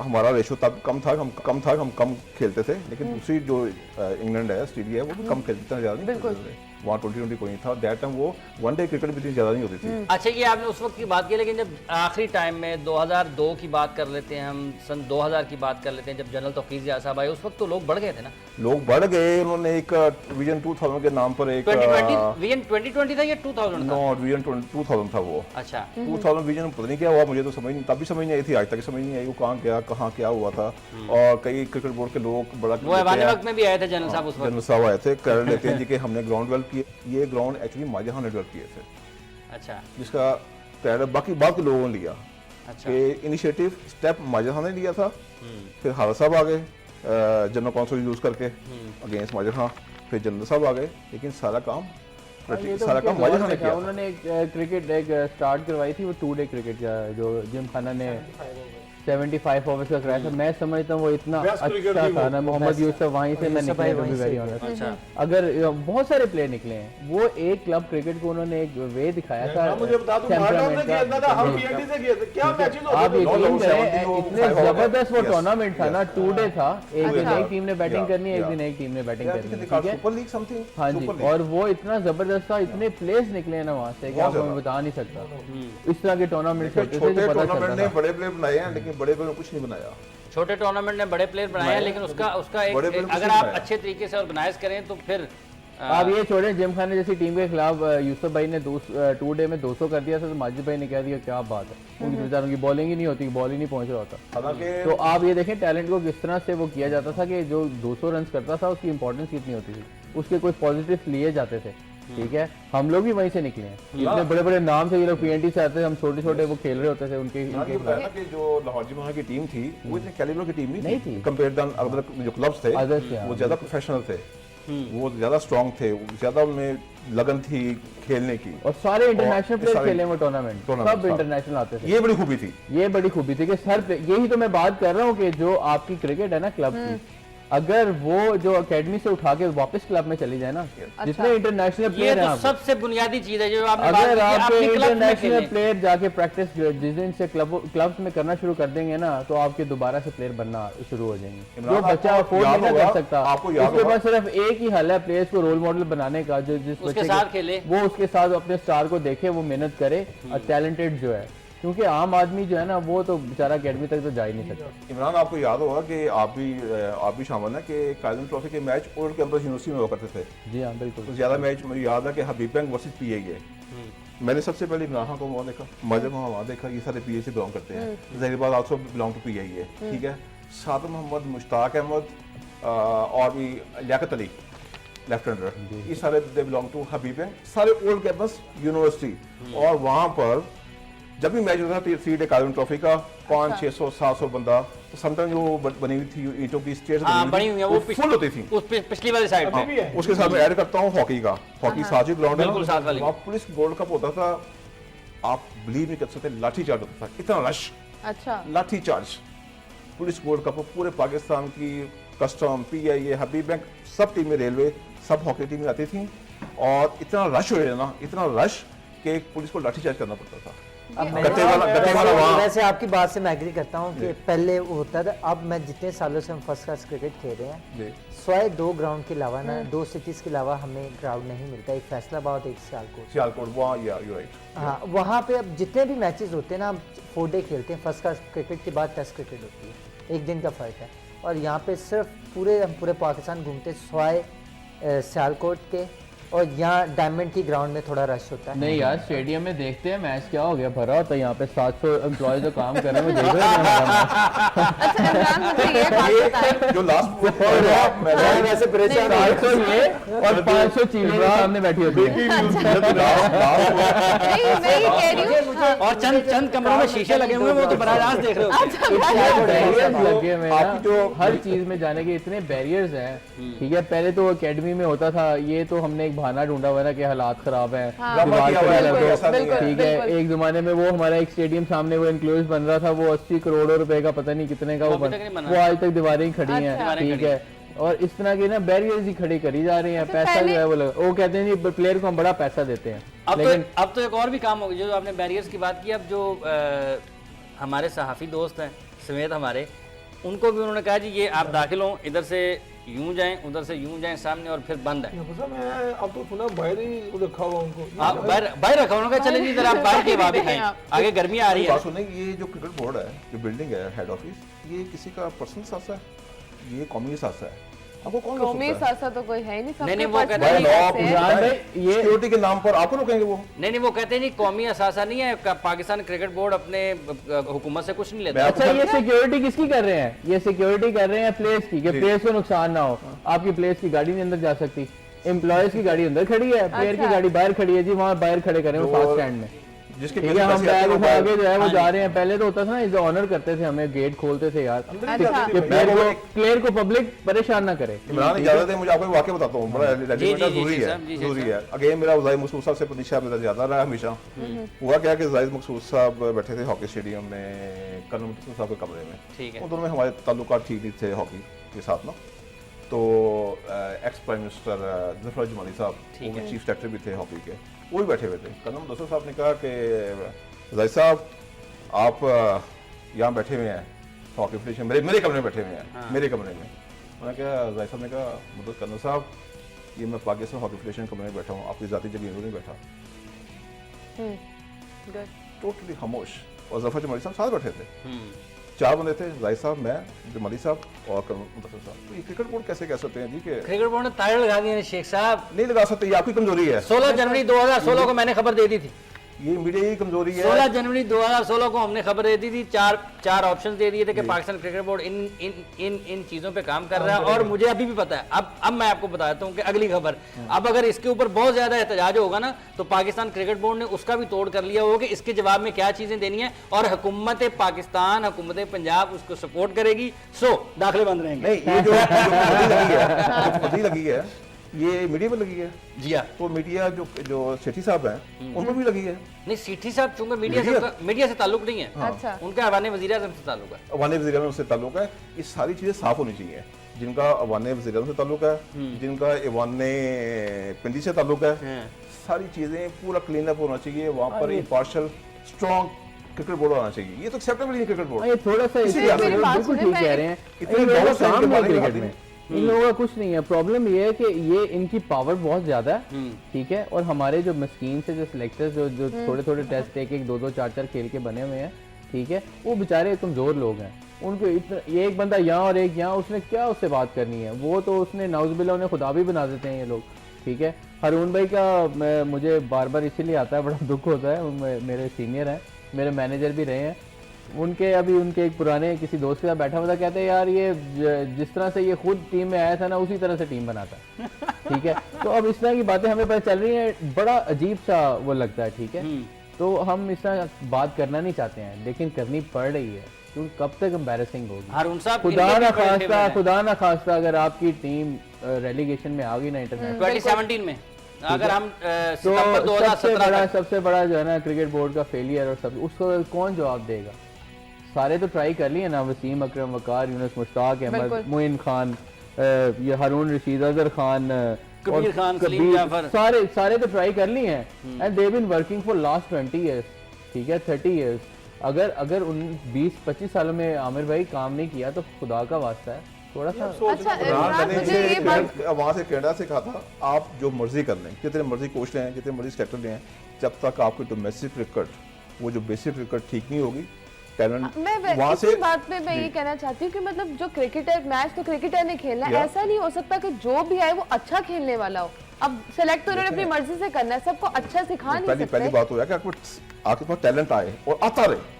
हमारा रेशो तब कम था, हम कम खेलते थे, लेकिन दूसरी जो इंग्लैंड है, ऑस्ट्रेलिया है, वो भी कम खेलते थे, ज्यादा नहीं खेलते थे, वहाँ 20-20 कोई नहीं था दैट टाइम, वो वनडे क्रिकेट भी इतनी ज्यादा नहीं होती थी। अच्छा, ये आपने उस वक्त की बात की, लेकिन जब आखिरी टाइम में 2002 की बात कर लेते हैं हम, सन 2000 की बात कर लेते हैं, जब जनरल तौकीर जिया साहब आए, उस वक्त तो लोग बढ़ गए थे ना। लोग बढ़ गए, उन्होंने एक विजन 2000 के नाम पर एक विजन 2020 था या 2000 था? नो, विजन 2000 था वो। अच्छा, 2000 विजन पता नहीं क्या हुआ, मुझे तो समझ नहीं, तब भी समझ नहीं आई थी, आज तक समझ नहीं आई वो कहाँ क्या हुआ था। और कई क्रिकेट बोर्ड के लोग बड़ा वो ऐवान वक्त में भी आए थे जनरल साहब, उस वक्त जनरल साहब आए थे, कर लेते हैं जी कि हमने ग्राउंड डेवलप किए, ये ग्राउंड एक्चुअली माजहां ने डेवलप किए थे। अच्छा, जिसका क्रेडिट बाकी बाद के लोगों ने लिया। अच्छा, कि इनिशिएटिव स्टेप माजहां ने लिया था, फिर हारा साहब आ गए जनरल काउंसिल यूज करके अगेंस्ट माजहां, फिर जनरल साहब आ गए, लेकिन सारा काम माजहां ने किया। उन्होंने एक क्रिकेट एक स्टार्ट करवाई थी, वो 2 डे क्रिकेट का, जो जिम खाना ने 75 ओवर्स का कराया था। मैं समझता हूँ वो इतना अच्छा था ना, मोहम्मद यूसुफ वहीं से मैं निकले, टू बी वेरी ऑनेस्ट। अगर बहुत सारे प्लेयर निकले हैं, वो एक क्लब क्रिकेट को उन्होंने एक वे दिखाया था। मुझे बता दूं, मार्डन से खेलता था, हम पीएनडी से खेलते, क्या मैचेस होते थे। आप यकीन करें, इतने जबरदस्त वो टूर्नामेंट था ना, 2 डे था, एक दिन एक टीम ने बैटिंग करनी है, एक दिन एक टीम ने बैटिंग करनी है, ठीक है, सुपर लीग समथिंग। हाँ जी, और वो इतना जबरदस्त था, इतने प्लेयर्स निकले हैं ना वहाँ से कि आपको मैं बता नहीं सकता। इस तरह के टूर्नामेंट छोटे टूर्नामेंट ने बड़े प्लेयर बनाए हैं, लेकिन बड़े प्लेयर कुछ नहीं बनाया। छोटे टूर्नामेंट ने बड़े प्लेयर बनाए हैं, लेकिन उसका एक अगर आप अच्छे तरीके से ऑर्गेनाइज करें तो फिर आप ये छोड़ें, जिम खाने जैसी टीम के खिलाफ यूसुफ भाई ने 2 डे में 200 कर दिया था, तो माजिद भाई ने कह दिया क्या बात है, उनकी बेचारों की बॉलिंग ही नहीं होती, बॉल ही नहीं पहुंच रहा होता। तो आप ये देखें टैलेंट को किस तरह से वो किया जाता था, कि जो 200 रन करता था उसकी इंपॉर्टेंस कितनी होती थी, उसके कुछ पॉजिटिव लिए जाते थे, ठीक है। हम लोग भी वहीं से निकले हैं, इतने बड़े बड़े नाम से ये लोग पीएनटी से आते थे, हम छोटे छोटे वो खेल रहे होते थे उनके कि जो लाहौर जिमा की टीम थी वो इतने कैलिबर की टीम नहीं थी कंपेयर टू अदर जो क्लब्स थे, वो ज्यादा प्रोफेशनल थे, वो ज्यादा स्ट्रांग थे, ज्यादा उनमें लगन थी खेलने की, और सारे इंटरनेशनल प्लेयर खेले वो टूर्नामेंट, सब इंटरनेशनल आते थे। ये बड़ी खूबी थी, ये बड़ी खूबी थी कि सर, यही तो मैं बात कर रहा हूँ कि जो आपकी क्रिकेट है ना क्लब की, अगर वो जो एकेडमी से उठा के वापस क्लब में चली जाए ना, जितने इंटरनेशनल प्लेयर हैं, सबसे बुनियादी चीज है जो आपने अगर आपके इंटरनेशनल प्लेयर जाके प्रैक्टिस जिस दिन से क्लब्स में करना शुरू कर देंगे ना, तो आपके दोबारा से प्लेयर बनना शुरू हो जाएंगे। जो बच्चा अफोर्ड नहीं कर सकता, उसके पास सिर्फ एक ही हल है प्लेयर्स को रोल मॉडल बनाने का, जो जिस उसके साथ खेले, वो उसके साथ अपने स्टार को देखे, वो मेहनत करे, और टैलेंटेड जो है, क्योंकि आम आदमी जो है ना वो तो बेचारा अकेडमी तक तो जा ही नहीं सकता। इमरान, आपको याद होगा कि आप भी शामिल हैं कि कायदन ट्रॉफी के मैच ओल्ड कैंपस यूनिवर्सिटी में हुआ करते थे। जी हाँ, बिल्कुल। तो ज्यादा मैच मुझे याद है कि हबीब बैंक वर्सेस पीएए, मैंने सबसे पहले इमरान खान को वहाँ देखा, मजहब वहाँ देखा, ये सारे पीए से बिलोंग करते हैं, जहीबाद आल्सो बिलोंग टू पीआईए, ठीक है, साद मोहम्मद, मुश्ताक अहमद और भी लियाकत अली लेफ्ट हैंडर, ये सारे they belong to Habib bank, सारे ओल्ड कैंपस यूनिवर्सिटी। और वहाँ पर जब भी मैच होता था 3 डे कायदन ट्रॉफी का, 500-600-700 बंदा, तो समटाइम जो बनी हुई थी ईंटों की स्टेज बनी हुई है, वो फुल होती थी, उस पिछली वाली साइड में। उसके साथ मैं ऐड करता हूँ हॉकी का, हॉकी साझी ग्राउंड है, बिल्कुल साथ वाली, वहाँ पुलिस गोल्ड कप होता था, आप बिलीव नहीं कर सकते, लाठी चार्ज होता था, इतना रश, अच्छा, लाठी चार्ज, पुलिस गोल्ड कप पूरे पाकिस्तान की कस्टम, पीआईए, हबीब बैंक, सब टीमें, रेलवे, सब हॉकी टीमें आती थी, और इतना रश हो जाना, इतना रश कि पुलिस को लाठी चार्ज करना पड़ता था। वैसे आपकी बात से मैं एग्री करता हूँ कि पहले वो होता था, अब मैं जितने सालों से हम फर्स्ट क्लास क्रिकेट खेल रहे हैं, स्वाय 2 ग्राउंड के अलावा ना 2 सिटीज के अलावा हमें ग्राउंड नहीं मिलता, एक फैसलाबाद, एक सियालकोट, हाँ, वहाँ पे अब जितने भी मैचेस होते हैं ना, हम 4 डे खेलते हैं, फर्स्ट क्लास क्रिकेट के बाद टेस्ट क्रिकेट होती है, एक दिन का फ़र्क है। और यहाँ पे सिर्फ हम पूरे पाकिस्तान घूमते सवाए सियालकोट के, और यहाँ डायमंड की ग्राउंड में थोड़ा रश होता है। नहीं यार, स्टेडियम में देखते हैं मैच, क्या हो गया, भरा होता है यहाँ पे 700 एम्प्लॉय जो काम कर रहे हैं, वो देख रहे हैं। अच्छा इमरान, मुझे ये बात बताएं, जो लास्ट वैसे परेशान 700 ये और 500 चीजें सामने बैठी होती है। नहीं मैं ये कह रही हूँ, हाँ, और चंद कमरों में शीशे लगे हुए हैं, वो तो बराह रास्त देख रहे हो। बैरियर्स लगे हुए हैं ना, हर चीज में जाने के इतने बैरियर्स हैं। ठीक है, पहले तो एकेडमी में होता था, ये तो हमने एक बहाना ढूंढा हुआ ना कि हालात खराब हैं, दीवार पे लगा दो। ठीक है, एक जमाने में वो हमारा एक स्टेडियम सामने वो इंक्लोज बन रहा था, वो 80 करोड़ रुपए का पता नहीं कितने का वो आज तक दीवारें ही खड़ी हैं। ठीक है, और इस तरह के ना बैरियर्स ही खड़ी करी जा रही हैं। पैसा जो है वो कहते हैं जी प्लेयर को हम बड़ा पैसा देते हैं। अब तो एक और भी काम हो गया, जो आपने बैरियर्स की बात की। अब जो हमारे सहाफ़ी दोस्त हैं समेत हमारे, उनको भी उन्होंने कहा जी ये आप दाखिल हों, इधर से यूं जाएं, उधर से यूं जाएं सामने, और फिर बंद है। मैं अब तो सुना बाहर ही रखा हुआ उनको। आप बाहर रखा उन्होंने कहा चलें जी इधर आप बाहर के वहाँ भी खाएं, आगे गर्मी आ रही है। बात सुने, ये जो क्रिकेट बोर्ड है, जो बिल्डिंग है हेड ऑफिस, ये किसी का पर्सनल सासा है, ये कौमी सासा है। आपको कौन कौमी सासा तो कोई है ही नहीं, नहीं, वो कहते हैं ये सिक्योरिटी के नाम पर आपको रोकेंगे वो? नहीं, वो कहते हैं जी कौमी असासा नहीं है, पाकिस्तान क्रिकेट बोर्ड अपने हुकूमत से कुछ नहीं लेता। अच्छा, ये सिक्योरिटी किसकी कर रहे हैं? ये सिक्योरिटी कर रहे हैं प्लेयर्स की, कि प्लेयर्स को नुकसान ना हो। आपकी प्लेयर्स की गाड़ी नहीं अंदर जा सकती, एम्प्लॉयज की गाड़ी अंदर खड़ी है, प्लेयर की गाड़ी बाहर खड़ी है जी, वहाँ बाहर खड़े करें वो फास्ट स्टैंड में। जिसके ठीक है, हम बैग उठा के जो है वो जा रहे हैं। पहले तो होता था ना, इसे ऑनर करते थे, हमें गेट खोलते थे यार, प्लेयर को पब्लिक परेशान ना करे। इमरान इजाजत है, मुझे आपको वाकई बताता हूँ, बड़ा जरूरी है। अगेन मेरा जाहिद मकसूद साहब से पनीशा मेरा ज्यादा रहा हमेशा। हुआ क्या कि जाहिद मकसूद साहब बैठे थे हॉकी स्टेडियम में कर्नल मुतसिम साहब के कमरे में। ठीक है, दोनों में हमारे ताल्लुकात ठीक नहीं थे हॉकी के साथ ना। तो ex prime minister Zafar Jamali साहब, वो चीफ सेक्रेटरी भी थे हॉकी के, वो भी बैठे हुए थे। कर्नल मुतसिम साहब ने कहा कि जाहिद साहब आप यहाँ बैठे हुए हैं हॉकी फेडरेशन, मेरे कमरे में बैठे हुए हैं। मेरे कमरे में उन्होंने कहा, जाहिद साहब ने कहा मतलब कर्नल साहब ये मैं पाकिस्तान हॉकी फेडरेशन कमरे में बैठा हूँ, आपकी जाती जगह नहीं बैठा। टोटली खामोश। और जफर जमाली साहब साथ बैठे थे, 4 बंदे थे, जाहिद साहब, मैं, जमाली साहब और कर्नल मुतसिम साहब। तो ये क्रिकेट बोर्ड कैसे कह सकते हैं जी कि क्रिकेट बोर्ड ने ताले लगा दिए शेख साहब? नहीं लगा सकते, ये आपकी कमजोरी है। 16 जनवरी 2016 को मैंने खबर दे दी थी, ये मीडिया की कमजोरी है। 16 जनवरी 2016 को हमने खबर दे दी थी, चार ऑप्शंस दे दिए थे कि पाकिस्तान क्रिकेट बोर्ड इन चीजों पे काम कर रहा है। और मुझे अभी भी पता है, अब मैं आपको बताता हूँ कि अगली खबर, अब अगर इसके ऊपर बहुत ज्यादा एहतजाज होगा ना, तो पाकिस्तान क्रिकेट बोर्ड ने उसका भी तोड़ कर लिया होगा कि इसके जवाब में क्या चीजें देनी है, और हुकूमत पाकिस्तान, हुकूमत पंजाब उसको सपोर्ट करेगी। सो दाखिले बंद रहेंगे। नहीं, ये जो पति लगी है ये मीडिया पर लगी है जी हाँ। तो मीडिया जो सेठी साहब हैं उनको भी लगी है। नहीं, सेठी साहब चूंकि मीडिया से ताल्लुक नहीं है। अच्छा। उनका अवाने वज़ीर आज़म से ताल्लुक है, अवाने वज़ीर आज़म से ताल्लुक है। ये सारी चीजें साफ होनी चाहिए, जिनका अवाने वज़ीर आज़म से ताल्लुक है, जिनका अवाने पिंडी से ताल्लुक है, सारी चीजें पूरा क्लीन अप होना चाहिए। वहाँ पर इम्पार्शियल स्ट्रॉन्ग क्रिकेट बोर्ड आना चाहिए। ये तो एक्सेप्टेबल नहीं क्रिकेट बोर्ड। ये थोड़ा सा बिल्कुल ठीक कह रहे हैं, क्रिकेट में इन लोगों का कुछ नहीं है। प्रॉब्लम ये है कि ये इनकी पावर बहुत ज्यादा है, ठीक है, और हमारे जो मस्कीन से जो सिलेक्टर्स जो थोड़े थोड़े टेस्ट एक 2-2 4-4 खेल के बने हुए हैं, ठीक है, वो बेचारे कमजोर लोग हैं। उनको इतना ये एक बंदा यहाँ और एक यहाँ, उसने क्या उससे बात करनी है? वो तो उसने नाउज़बिल्लाह उन्हें खुदा भी बना देते हैं ये लोग, ठीक है। हारून भाई का मुझे बार बार इसीलिए आता है, बड़ा दुख होता है। मेरे सीनियर हैं, मेरे मैनेजर भी रहे हैं। उनके एक पुराने किसी दोस्त के साथ बैठा हुआ था, कहते हैं यार ये जिस तरह से ये खुद टीम में आया था ना, उसी तरह से टीम बनाता है, ठीक है। तो अब इस तरह की बातें हमें पता चल रही हैं, बड़ा अजीब सा वो लगता है, ठीक है। तो हम इस तरह बात करना नहीं चाहते हैं, लेकिन करनी पड़ रही है, क्योंकि कब तक एम्बैरेसिंग होगी। खुदा ना खास्ता अगर आपकी टीम रेलीगेशन में आ गई ना इंटरनेशनल 2017 में, अगर हम तो सबसे बड़ा जो है ना क्रिकेट बोर्ड का फेलियर, और सब उसको कौन जवाब देगा? सारे तो ट्राई कर लिए ना, वसीम अकरम, वकार, यूनुस, मुश्ताक अहमद, मोइन खान, ये हारून रशीद, अजहर खान, कबीर खान, सलीम जाफर, सारे तो ट्राई कर लिए हैं। And they been working for last 20 years, ठीक है, 30 इयर्स। अगर उन 20-25 सालों में आमिर भाई काम नहीं किया तो खुदा का वास्ता है थोड़ा सा। अच्छा, वहाँ से कनाडा से कहा था आप जो मर्जी कर लें, जितने मर्जी कोच लें, जितने मर्जी सेक्टर लें, जब तक आपकी डोमेस्टिक क्रिकेट, वो जो बेसिक क्रिकेट ठीक नहीं होगी, टैलेंट मैं वहां इसी से बात पे मैं ये कहना चाहती हूँ कि मतलब जो क्रिकेटर मैच तो क्रिकेटर ने खेलना है, या। ऐसा नहीं हो सकता कि जो भी आए वो अच्छा खेलने वाला हो। अब सेलेक्ट तो उन्होंने अपनी मर्जी से करना है, सबको अच्छा सिखा नहीं पहली सकते। बात हो है कि आपके पास टैलेंट आए और आता रहे।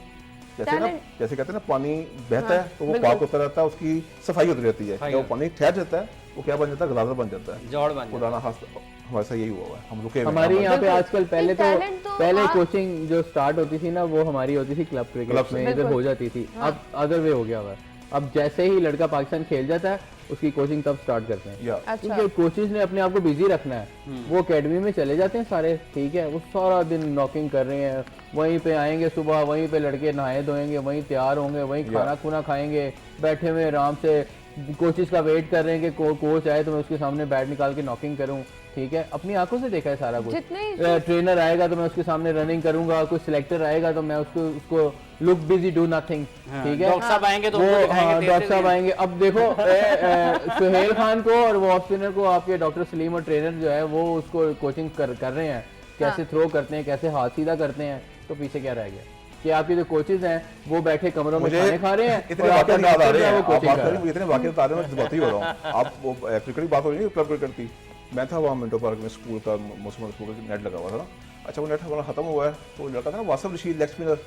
जैसे कहते हैं ना, पानी बहता है तो वो पाक होता रहता है, उसकी सफाई होती रहती है। जब वो पानी ठहर जाता है वो क्या बन जाता है, गलाजर बन जाता है, जौड़ बन पुराना हमारे साथ यही हुआ है, हम रुके हुए हैं। हमारी यहाँ पे आजकल talent तो पहले आप- कोचिंग जो स्टार्ट होती थी ना, वो हमारी होती थी क्लब क्रिकेट में, इधर हो जाती थी। अब अदर वे हो गया हुआ है। अब जैसे ही लड़का पाकिस्तान खेल जाता है उसकी कोचिंग तब स्टार्ट करते हैं, या क्योंकि कोचेज ने अपने आप को बिजी रखना है। वो एकेडमी में चले जाते हैं सारे, ठीक है, वो सारा दिन नॉकिंग कर रहे हैं, वहीं पे आएंगे सुबह, वहीं पे लड़के नहाए धोएंगे, वहीं तैयार होंगे, वहीं खाना खुना खाएंगे, बैठे हुए आराम से कोचेस का वेट कर रहे हैं कि कोच आए तो मैं उसके सामने बैट निकाल के नॉकिंग करूं, ठीक है। अपनी आंखों से देखा है सारा कुछ। ट्रेनर आएगा तो मैं उसके सामने रनिंग करूंगा, कोई सिलेक्टर आएगा तो मैं उसको लुक बिजी डू नथिंग, ठीक है। डॉक्टर साहब आएंगे तो वो उनको दिखाएंगे डॉक्टर साहब आएंगे। अब देखो सुहेल खान को और वो ऑफ स्पिनर को आपके डॉक्टर सलीम और ट्रेनर जो है वो उसको कोचिंग कर रहे हैं, कैसे थ्रो करते हैं, कैसे हाथ सीधा करते हैं। तो पीछे क्या रह गया कि आपके जो कोचेज हैं वो बैठे कमरों में खाने खा रहे हैं, इतने वाकई याद आ रहे हैं, आप बात करें, इतने वाकई बता रहे हैं, मैं जज्बाती हो रहा हूँ। आप वो क्रिकेट की बात हो रही है, क्लब क्रिकेट की, मैं था वहाँ मिंटो पार्क में, स्कूल का मुसलमान स्कूल का नेट लगा हुआ था ना। अच्छा, वो नेट हमारा खत्म हुआ है तो लड़का था ना Wasif Rashid, leg spinner,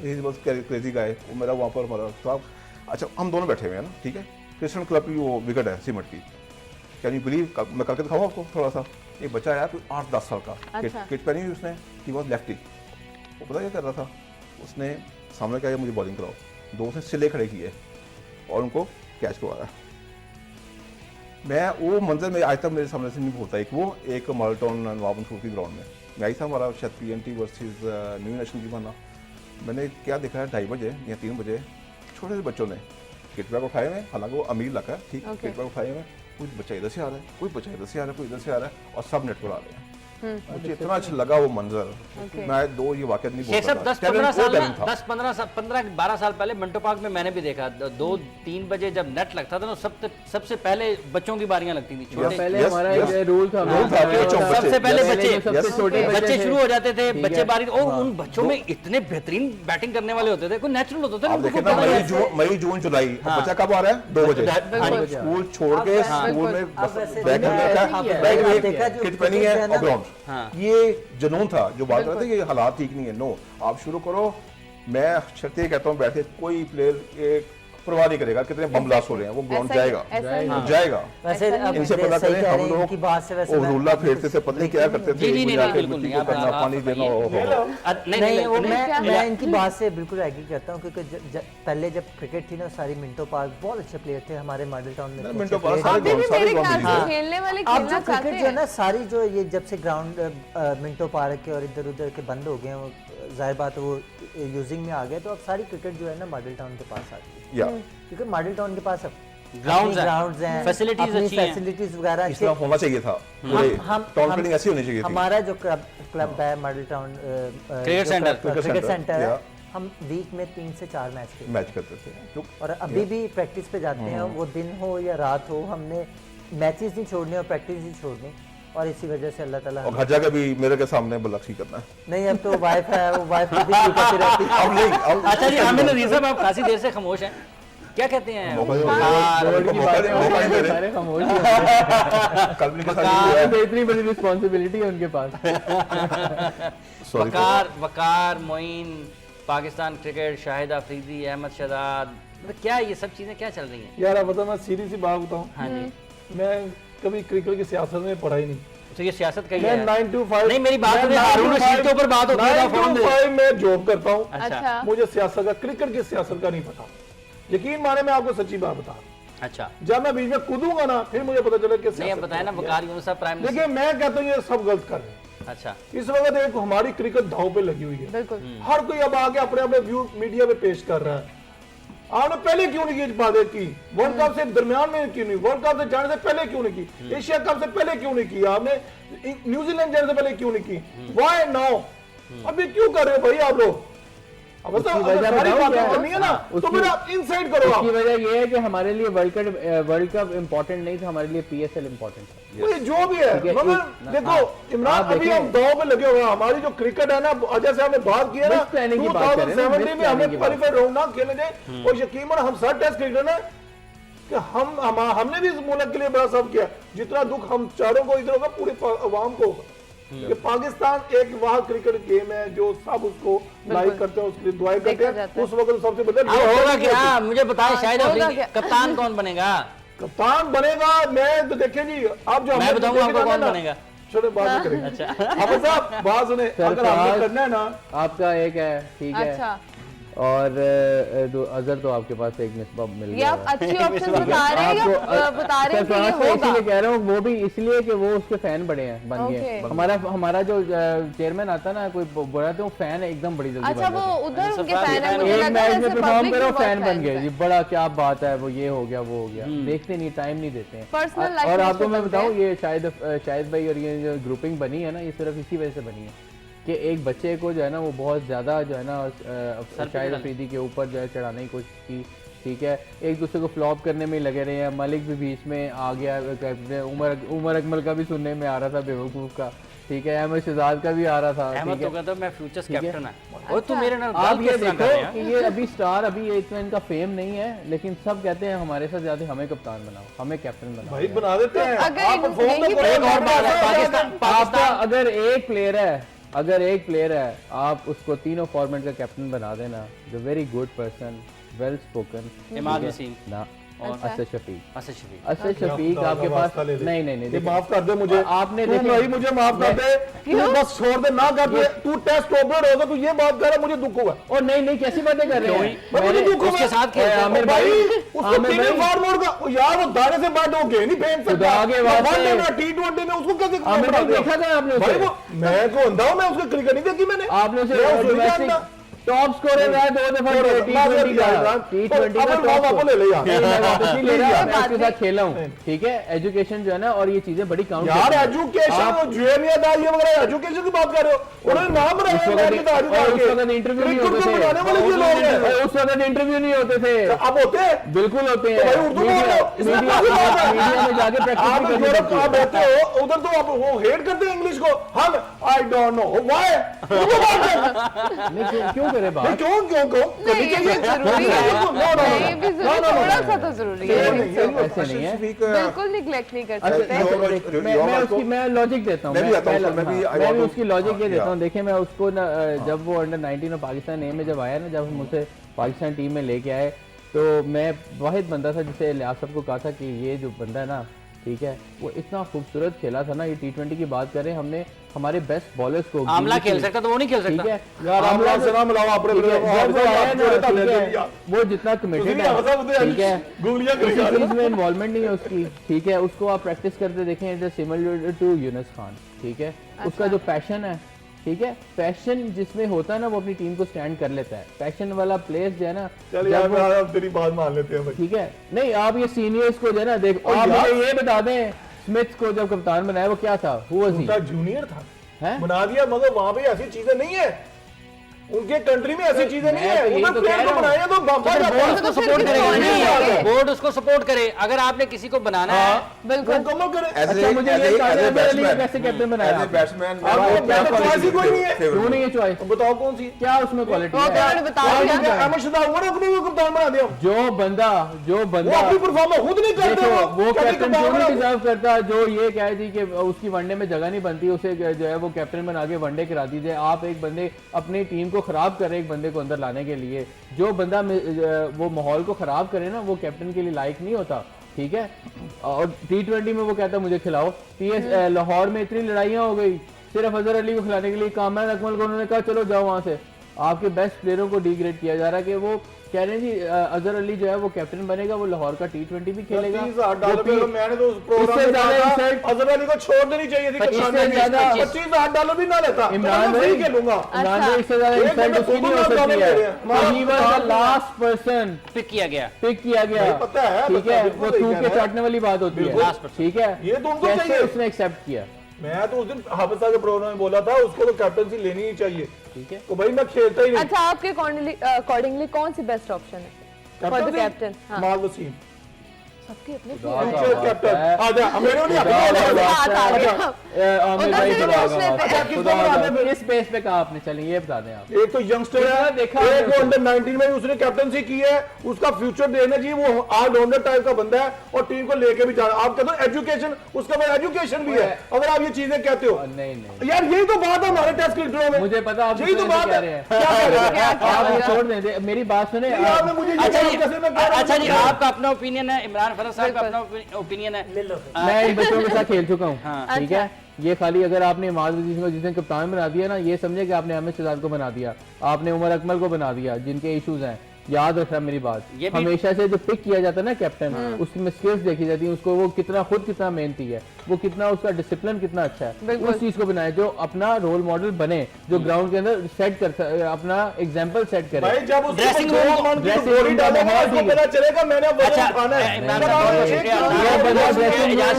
he was crazy guy, वो मेरा वहाँ पर हमारा था। अच्छा, हम दोनों बैठे हुए हैं ना, ठीक है। क्रिस्टियन क्लब की वो विकेट है सीमेंट की, कैन यू बिलीव, मैं करके दिखाऊँ आपको थोड़ा सा। एक बच्चा आया कोई 8-10 साल का, किट पहनी हुई उसने, ही वाज लेफ्टी। वो पता क्या कर रहा था, उसने सामने क्या, मुझे बॉलिंग कराओ, दो उसने सिले खड़े किए और उनको कैच करवाया। मैं वो मंजर में आज तक मेरे सामने से नहीं भूलता। एक माल्टन नवाब स्कूल की ग्राउंड में मैं आई था, हमारा शायद PNT वर्सेस न्यू नेशन की बना। मैंने क्या देखा है, 2:30 बजे या 3 बजे छोटे से बच्चों ने किट बैग उठाए हुए, हालांकि वो अमीर इलाका है, ठीक, किट बैग उठाए हुए, कोई बच्चा इधर से आ रहा है, कोई बच्चा इधर से आ रहा है, कोई इधर से आ रहा है, और सब नेट पर आ रहे हैं। मुझे इतना अच्छा लगा वो मंजर। मैं ये वाकया नहीं बोल सकता। 10-15 साल पहले मिंटो पार्क में मैंने भी देखा, 2-3 बजे जब नेट लगता था ना, सबसे पहले बच्चों की बारियां लगती थी। छोटे पहले हमारा रूल था, सबसे पहले छोटे बच्चे शुरू हो जाते थे, बच्चे बारी, और उन बच्चों में इतने बेहतरीन बैटिंग करने वाले होते थे, कोई नेचुरल होता था। देखिए ना, मई जून जुलाई, बच्चा कब आ रहा है, 2 बजे स्कूल छोड़ के स्कूल में बैग किट पहनी है और ग्राउंड। ये जुनून था जो बात करते थे, ये हालात ठीक नहीं है। नो, आप शुरू करो। मैं शर्त ये कहता हूँ, बैठे कोई प्लेयर परवाह नहीं करेगा कितने बम ब्लास्ट हो रहे हैं, वो ग्राउंड जाएगा। वैसे इनसे पता करें, हम लोग की बात से वैसे रुल्ला फेरते थे, पता नहीं क्या करते थे, बिल्कुल नहीं, पानी देना। नहीं, वो मैं इनकी बात से बिल्कुल एग्री करता हूँ, क्योंकि पहले जब क्रिकेट थी ना, सारी मिंटो पार्क बहुत अच्छे प्लेयर थे हमारे मॉडल टाउन में। मिंटो पार्क अभी भी मेरे ख्याल से खेलने वाले अब खेलना जो चाहते क्रिकेट जो है हैं। ना, सारी जो ये जब से ग्राउंड मिंटो पार्क के और इधर उधर के बंद हो गए हैं, वो जाहिर बात है वो यूजिंग में आ गए, तो अब सारी क्रिकेट जो है ना मॉडल टाउन के पास आ गई है, क्योंकि मॉडल टाउन के पास अब ग्राउंड्स हैं, फैसिलिटीज अच्छी हैं, फैसिलिटीज वगैरह इस तरह होना चाहिए था। टाउन बिल्डिंग ऐसी होनी चाहिए थी। हमारा जो क्लब है मॉडल टाउन क्रिकेट सेंटर है, हम वीक में 3 से 4 मैच करते थे, और अभी भी प्रैक्टिस पे जाते हैं, वो दिन हो या रात हो, हमने मैचेस नहीं छोड़ने और प्रैक्टिस नहीं छोड़नी, और इसी वजह से अल्लाह ताला और घर जाकर भी मेरे के सामने बलक्सी करना है। नहीं, अब तो वाइफ है, वो वाइफ भी करती रहती है। अब नहीं, अच्छा जी, आमिर नज़ीर साहब, आप काफी देर से खामोश हैं, क्या कहते हैं? इतनी बड़ी रिस्पॉन्सिबिलिटी है उनके पास। वकार, मोइन, पाकिस्तान क्रिकेट, शाहिद अफरीदी, अहमद शहजाद, मतलब क्या ये सब चीजें क्या चल रही हैं? यार आप बताओ, मैं सीधी सी बात बताऊं, हाँ जी, मैं कभी क्रिकेट की सियासत में पढ़ा ही नहीं। तो ये सियासत का ही मैं है। 9 to 5 नहीं, मेरी बात है हारून रशीद के ऊपर बात होती है। 9 to 5 मैं जॉब करता हूँ। अच्छा, मुझे सियासत का, क्रिकेट की सियासत का नहीं पता। यकीन माने, मैं आपको सच्ची बात बता रहा हूँ। अच्छा, जब मैं बीच में कूदूंगा ना, फिर मुझे पता चला कि नहीं, अब बताया ना वकार यूनुस साहब प्राइम मिनिस्टर। देखिए, मैं कहता हूँ ये सब गलत कर रहे हैं। अच्छा, इस वक्त एक हमारी क्रिकेट दांव पे लगी हुई है, बिल्कुल। हर कोई अब आके अपने अपने व्यू मीडिया पे पेश कर रहा है। आपने पहले क्यों नहीं की बातें की? वर्ल्ड कप से दरमियान में क्यों नहीं? वर्ल्ड कप से जाने से पहले क्यों नहीं की? एशिया कप से पहले क्यों नहीं की? आपने न्यूजीलैंड जाने से पहले क्यों नहीं की? Why now? अभी क्यों कर रहे हो भाई आप लोग? अब उसकी अगर वजह सारी बताऊं बातें क्या है? करनी है ना तो उसकी- फिर आप इनसाइड करो आप। उसकी वजह ये है कि हमारे लिए वर्ल्ड कप इम्पोर्टेंट नहीं था, हमारे लिए PSL इम्पोर्टेंट था। वो जो भी है ठीक है, मगर देखो हाँ, इमरान आप अभी देखिए। हम दाव पे लगे हुए हैं। हमारी जो क्रिकेट है ना, जैसे हमने बात की है ना Best planning की बात कर रहे हैं, 2070 best में हमें planning की बात। क्वालिफाइड राउंड ना खेलने दें। और यकीन मानो हम सब टेस्ट क्रिकेटर हैं कि हमने भी इस मुल्क के लिए बड़ा सब किया। जितना दुख हम चारों को इधर होगा पूरे अवाम को होगा कि पाकिस्तान एक वहाँ क्रिकेट गेम है जो सब उसको लाइक करते हैं, उसके लिए दुआएं करते देखा हैं। जाता है। उस वक्त सबसे अब बड़ा होगा क्या मुझे बताएं, शायद होगा अफरीदी क्या? कप्तान कौन बनेगा? कप्तान बनेगा। मैं तो देखे जी आप जो मैं बताऊंगा आपको कौन बनेगा। छोटे बात नहीं करेंगे। अच्छा अब साहब बात सुने, अगर आपने करना है ना आपका एक है, ठीक है, अच्छा और अजहर तो आपके पास एक निस्बत मिल ये गया आप है। अच्छी ऑप्शन बता रहे हैं या बता रहे हैं कि ये सरफराज को होगा? इसीलिए कह रहा हूँ, वो भी इसलिए कि वो उसके फैन बड़े हैं, बन गए हैं। Okay. हमारा जो चेयरमैन आता ना, कोई बुरा तो फैन एकदम बड़ी जल्दी अच्छा बन वो जाता है। उधर उनके सरफराज फैन है, के मुझे एक लगा मैच में जैसे परफॉर्म पब्लिक करो भी फैन बहुत बन गए fans जी, हैं। बड़ा क्या बात है, वो ये हो गया वो हो गया, देखते नहीं, टाइम नहीं देते हैं। Personal life और में आपको उसमें मैं बनते बताऊं, हैं। ये शायद भाई और ये जो ग्रुपिंग बनी है ना, ये सिर्फ इसी वजह से बनी है कि एक बच्चे को जो है ना वो बहुत ज्यादा जो है ना शाहिद अफरीदी के ऊपर जो है चढ़ाने की कोशिश की, ठीक है, एक दूसरे को फ्लॉप करने में लगे रहे हैं। मलिक भी बीच में आ गया, उमर अकमल का भी सुनने में आ रहा था बेवकूफ का, ठीक है, अहमद शहजाद का भी आ रहा था, अहमद ठीक तो है। कहता मैं फ्यूचर्स ठीक है। कैप्टन है और तू मेरे नाल आप गल ये किस तरह देखो कर रहे हैं? कि ये अभी स्टार, अभी ये इतना इनका फेम नहीं है, लेकिन सब कहते हैं हमारे साथ जाते हमें कप्तान बनाओ, हमें कैप्टन बनाओ। भाई बना देते हैं। अगर आप इन- फोन तो यही करो, एक और बात है, पाकिस्तान आपका अगर एक प्लेयर है आप उसको तीनों फॉर्मेट का कैप्टन बना देना, the very good person, well spoken, Imad Wasim ना, और असद शफीक। असद शफीक असद शफीक आपके पास नहीं नहीं नहीं ये देखिए, माफ कर दे मुझे, आपने तू देखिए- भाई मुझे माफ कर दे, तू बस छोड़ दे, ना कर दे, तू टेस्ट ओपनर होगा, तू ये बात कर रहा, मुझे दुख हुआ। और नहीं कैसी बातें कर रहे हैं, भाई मुझे दुख हुआ उसके साथ खेलते हैं। आमिर भाई भाई, उसको आमिर तीन भाई, फॉरवर्ड का वो यार वो दाने से बैट हो गए नहीं फेंक सकता। खुदा के वास्ते। वनडे में T20 में उसको कैसे आमिर भाई देखा था आपने भाई उसे? वो मैं को अंधा हूं, मैं उसकी क्रिकेट नहीं देखी मैंने। आपने उसे मैं उसको नहीं डोमेस्टिक जानता। टॉप स्कोरर रहा है 2 दफा T20 का, T20 का अब वापस ले ले यार। नहीं, मैं वापस नहीं ले रहा, मैं बात उसके नहीं। साथ खेला हूँ, ठीक है, एजुकेशन जो है ना, और ये चीजें बड़ी काउंट यार करती हैं। एजुकेशन आप- वो जुएलिया दा ये वगैरह एजुकेशन की बात कर रहे हो, उन्होंने नाम बनाया उस है वक्त मैच में तारीफ और उस करके। वक्त इंटरव्यू नहीं क्रिकेट होते को बनाने थे, वाले ये लोग हैं। उस वक्त इंटरव्यू नहीं होते थे, अब होते हैं। बिल्कुल होते हैं, तो भाई उर्दू बोलो, इसमें मीडिया काफी बात है। मीडिया में जाके प्रैक्टिस आप भी करनी यूरोप पड़ती आप है। रहते हो उधर, तो आप वो हेट करते हैं इंग्लिश को। हम I don't know why, Urdu बात कर। नहीं, क्यों करे भाई बात, क्यों क्यों क्यों नहीं ये भी जरूरी है, ये भी जरूरी, थोड़ा सा तो जरूरी है, ऐसे नहीं है। बिल्कुल निग्लेक्ट नहीं कर अच्छा, सकते। मैं लॉजिक देता हूँ, मैं भी आता हूँ, मैं भी- I मैं want भी to- उसकी लॉजिक ये हाँ, देता हूँ। yeah. देखिए मैं उसको ना जब वो अंडर 19 और पाकिस्तान ए में जब आया ना, जब हम उसे पाकिस्तान टीम में लेके आए, तो मैं वाहिद बंदा था जिसे लियाज साहब को कहा था कि ये जो बंदा है ना, ठीक है, वो इतना खूबसूरत खेला था ना। ये T20 की बात करें, हमने हमारे बेस्ट बॉलर्स को आमला खेल सकता तो वो नहीं खेल ठीक सकता। है यार आमला से ना मिलाओ अपने ठीक है, जब वो आया ना, ठीक है, यार वो जितना कमिटेड है, ठीक है, गुगलियां किसी करेगा चीज में इन्वॉल्वमेंट नहीं है उसकी, ठीक है, उसको आप प्रैक्टिस करते देखें, it is similar to Younis Khan, ठीक है, उसका जो पैशन है, ठीक है, पैशन जिसमें होता है ना, वो अपनी टीम को स्टैंड कर लेता है। पैशन वाला प्लेयर जो है ना, चल जब वो- यार अब तेरी बात मान लेते हैं भाई। ठीक है, नहीं आप ये सीनियर्स को जो है ना, देखो आप यार- मुझे ये बता दें, स्मिथ को जब कप्तान बनाया वो क्या था, हु वाज ही, उनका जूनियर था, हैं? बना दिया, मगर वहां पे ऐसी चीजें नहीं है, उनके कंट्री में ऐसी चीजें नहीं मैं है। तो यही उन्होंने तो प्लेयर कह को रहा बनाया तो बाबा बोर्ड जाता उसको तो फिर सपोर्ट किसी करेगा, और ने नहीं, किया है। बोर्ड उसको सपोर्ट करे। अगर आपने किसी को बनाना है, बिल्कुल मुकम्मल करे। अच्छा मुझे ये बताइए कैसे कैप्टन बनाया आपने? बैट्समैन आप वो चॉइस ही कोई नहीं है। क्यों नहीं है चॉइस, बताओ कौन सी? क्या उसमें क्वालिटी वो है? उन्होंने बता दिया। अहमद शहजाद उन्होंने अपने को कप्तान बना दिया। जो बंदा वो अपनी परफॉर्मेंस खुद नहीं करते। देखो वो कभी कैप्टन कप्तान क्यों नहीं बना- डिजर्व करता, जो ये कहे थी कि उसकी वनडे में जगह नहीं बनती, उसे जो है वो कैप्टन बना के वनडे करा दीजिए। आप एक बंदे अपनी टीम को खराब कर रहे, एक बंदे को अंदर लाने के लिए, जो बंदा वो माहौल को खराब करे ना, वो कैप्टन के लिए लायक नहीं होता, ठीक है। और T20 में वो कहता मुझे खिलाओ। लाहौर में इतनी लड़ाइयां हो गई सिर्फ अजहर अली को खिलाने के लिए। कामरान अकमल को उन्होंने कहा चलो जाओ वहां से। आपके बेस्ट प्लेयरों को डिग्रेड किया जा रहा है कि वो कह रहे हैं जी अजहर अली जो है वो कैप्टन बनेगा, वो लाहौर का T20 भी खेलेगा। $30,000 पे मैंने तो उस प्रोग्राम इससे में ज्यादा कहा था, insult- अजहर अली को छोड़ देनी चाहिए थी इससे कप्तान में। ज्यादा- $25,000 भी ना लेता इमरान तो मैं भाई नहीं खेलूंगा। इमरान भाई इससे ज्यादा एक इंसल्ट बंदा उसकी नहीं हो $2 सकती ले रहे है। हैं। हमारा He was the कप्तान- last person पिक किया गया। पिक किया गया, भाई पता है, ठीक पता है, है, बिल्कुल वो सही थूक कह के रहा है। चाटने वाली बात होती बिल्कुल। है, ठीक है। ये तो उनको कैसे चाहिए। उसने एक्सेप्ट किया? मैं तो उस दिन हाफिज साहब के प्रोग्राम में बोला था उसको तो कैप्टनसी लेनी ही चाहिए। ठीक है। तो भाई मैं खेलता ही नहीं। अच्छा, आपके अकॉर्डिंगली कौन सी बेस्ट ऑप्शन है फॉर द कैप्टन? माल वसीम सबके अपने फ्यूचर कैप्टन आजा मेरे को नहीं इस पेस पे कहा आपने, चलें ये बता दें आप। एक तो यंगस्टर है, देखा एक अंडर 19 में उसने कैप्टनसी की है, उसका फ्यूचर देखना चाहिए, वो ऑलराउंडर टाइप का बंदा है और टीम को लेके भी जा रहा है। आप कहते हो एजुकेशन, उसका बाद एजुकेशन भी है। अगर आप ये चीजें कहते हो नहीं यार, यही तो बात है हमारे टेस्ट क्रिकेटरों में, मुझे पता आप यही तो बात है। आप छोड़ दें, मेरी बात सुने। अच्छा जी, आपका अपना ओपिनियन है, इमरान फरहत साहब का अपना ओपिनियन है। मैं इन बच्चों के साथ खेल चुका हूँ, ठीक है। ये खाली अगर आपने इमाद वजीर को जिस दिन कप्तान बना दिया ना, ये समझे कि आपने अहमद शहजाद को बना दिया, आपने उमर अकमल को बना दिया, जिनके इश्यूज हैं। याद रखना मेरी बात, हमेशा से जो पिक किया जाता है ना कैप्टन, उसमें स्किल्स देखी जाती है, उसको वो कितना मेहनती है, वो कितना उसका डिसिप्लिन कितना अच्छा है, उस चीज को बनाए जो अपना रोल मॉडल बने, जो ग्राउंड के अंदर सेट कर अपना एग्जांपल सेट करे। भाई जब ड्रेसिंग रूम डालेगा उसको पता चलेगा मैंने वजन उठाना है।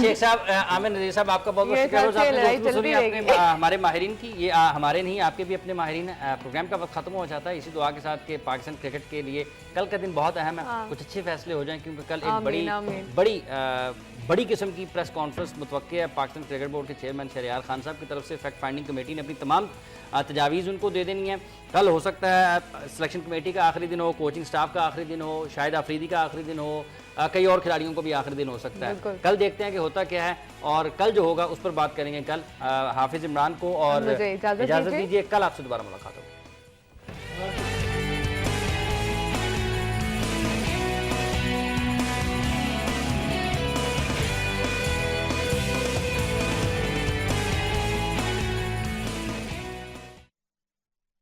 शेख साहब, आमिर नजीर साहब, आपका बहुत बहुत शुक्रिया। हमारे माहिरीन की, ये हमारे नहीं आपके भी अपने माहिरीन। प्रोग्राम का वक्त खत्म हो जाता है, इसी दुआ के साथ कि पाकिस्तान क्रिकेट के लिए कल का दिन बहुत अहम है, कुछ अच्छे फैसले हो जाएं, क्योंकि कल एक बड़ी किस्म की प्रेस कॉन्फ्रेंस मुतवक्के है। पाकिस्तान क्रिकेट बोर्ड के चेयरमैन शहरयार खान साहब की तरफ से फैक्ट फाइंडिंग कमेटी ने अपनी तमाम तजावीज़ उनको दे देनी है। कल हो सकता है सिलेक्शन कमेटी का आखिरी दिन हो, कोचिंग स्टाफ का आखिरी दिन हो, शायद अफरीदी का आखिरी दिन हो, कई और खिलाड़ियों को भी आखिरी दिन हो सकता है। कल देखते हैं कि होता क्या है, और कल जो होगा उस पर बात करेंगे। कल हाफिज इमरान को और इजाज़त दीजिए, कल आपसे दोबारा मुलाकात होगी।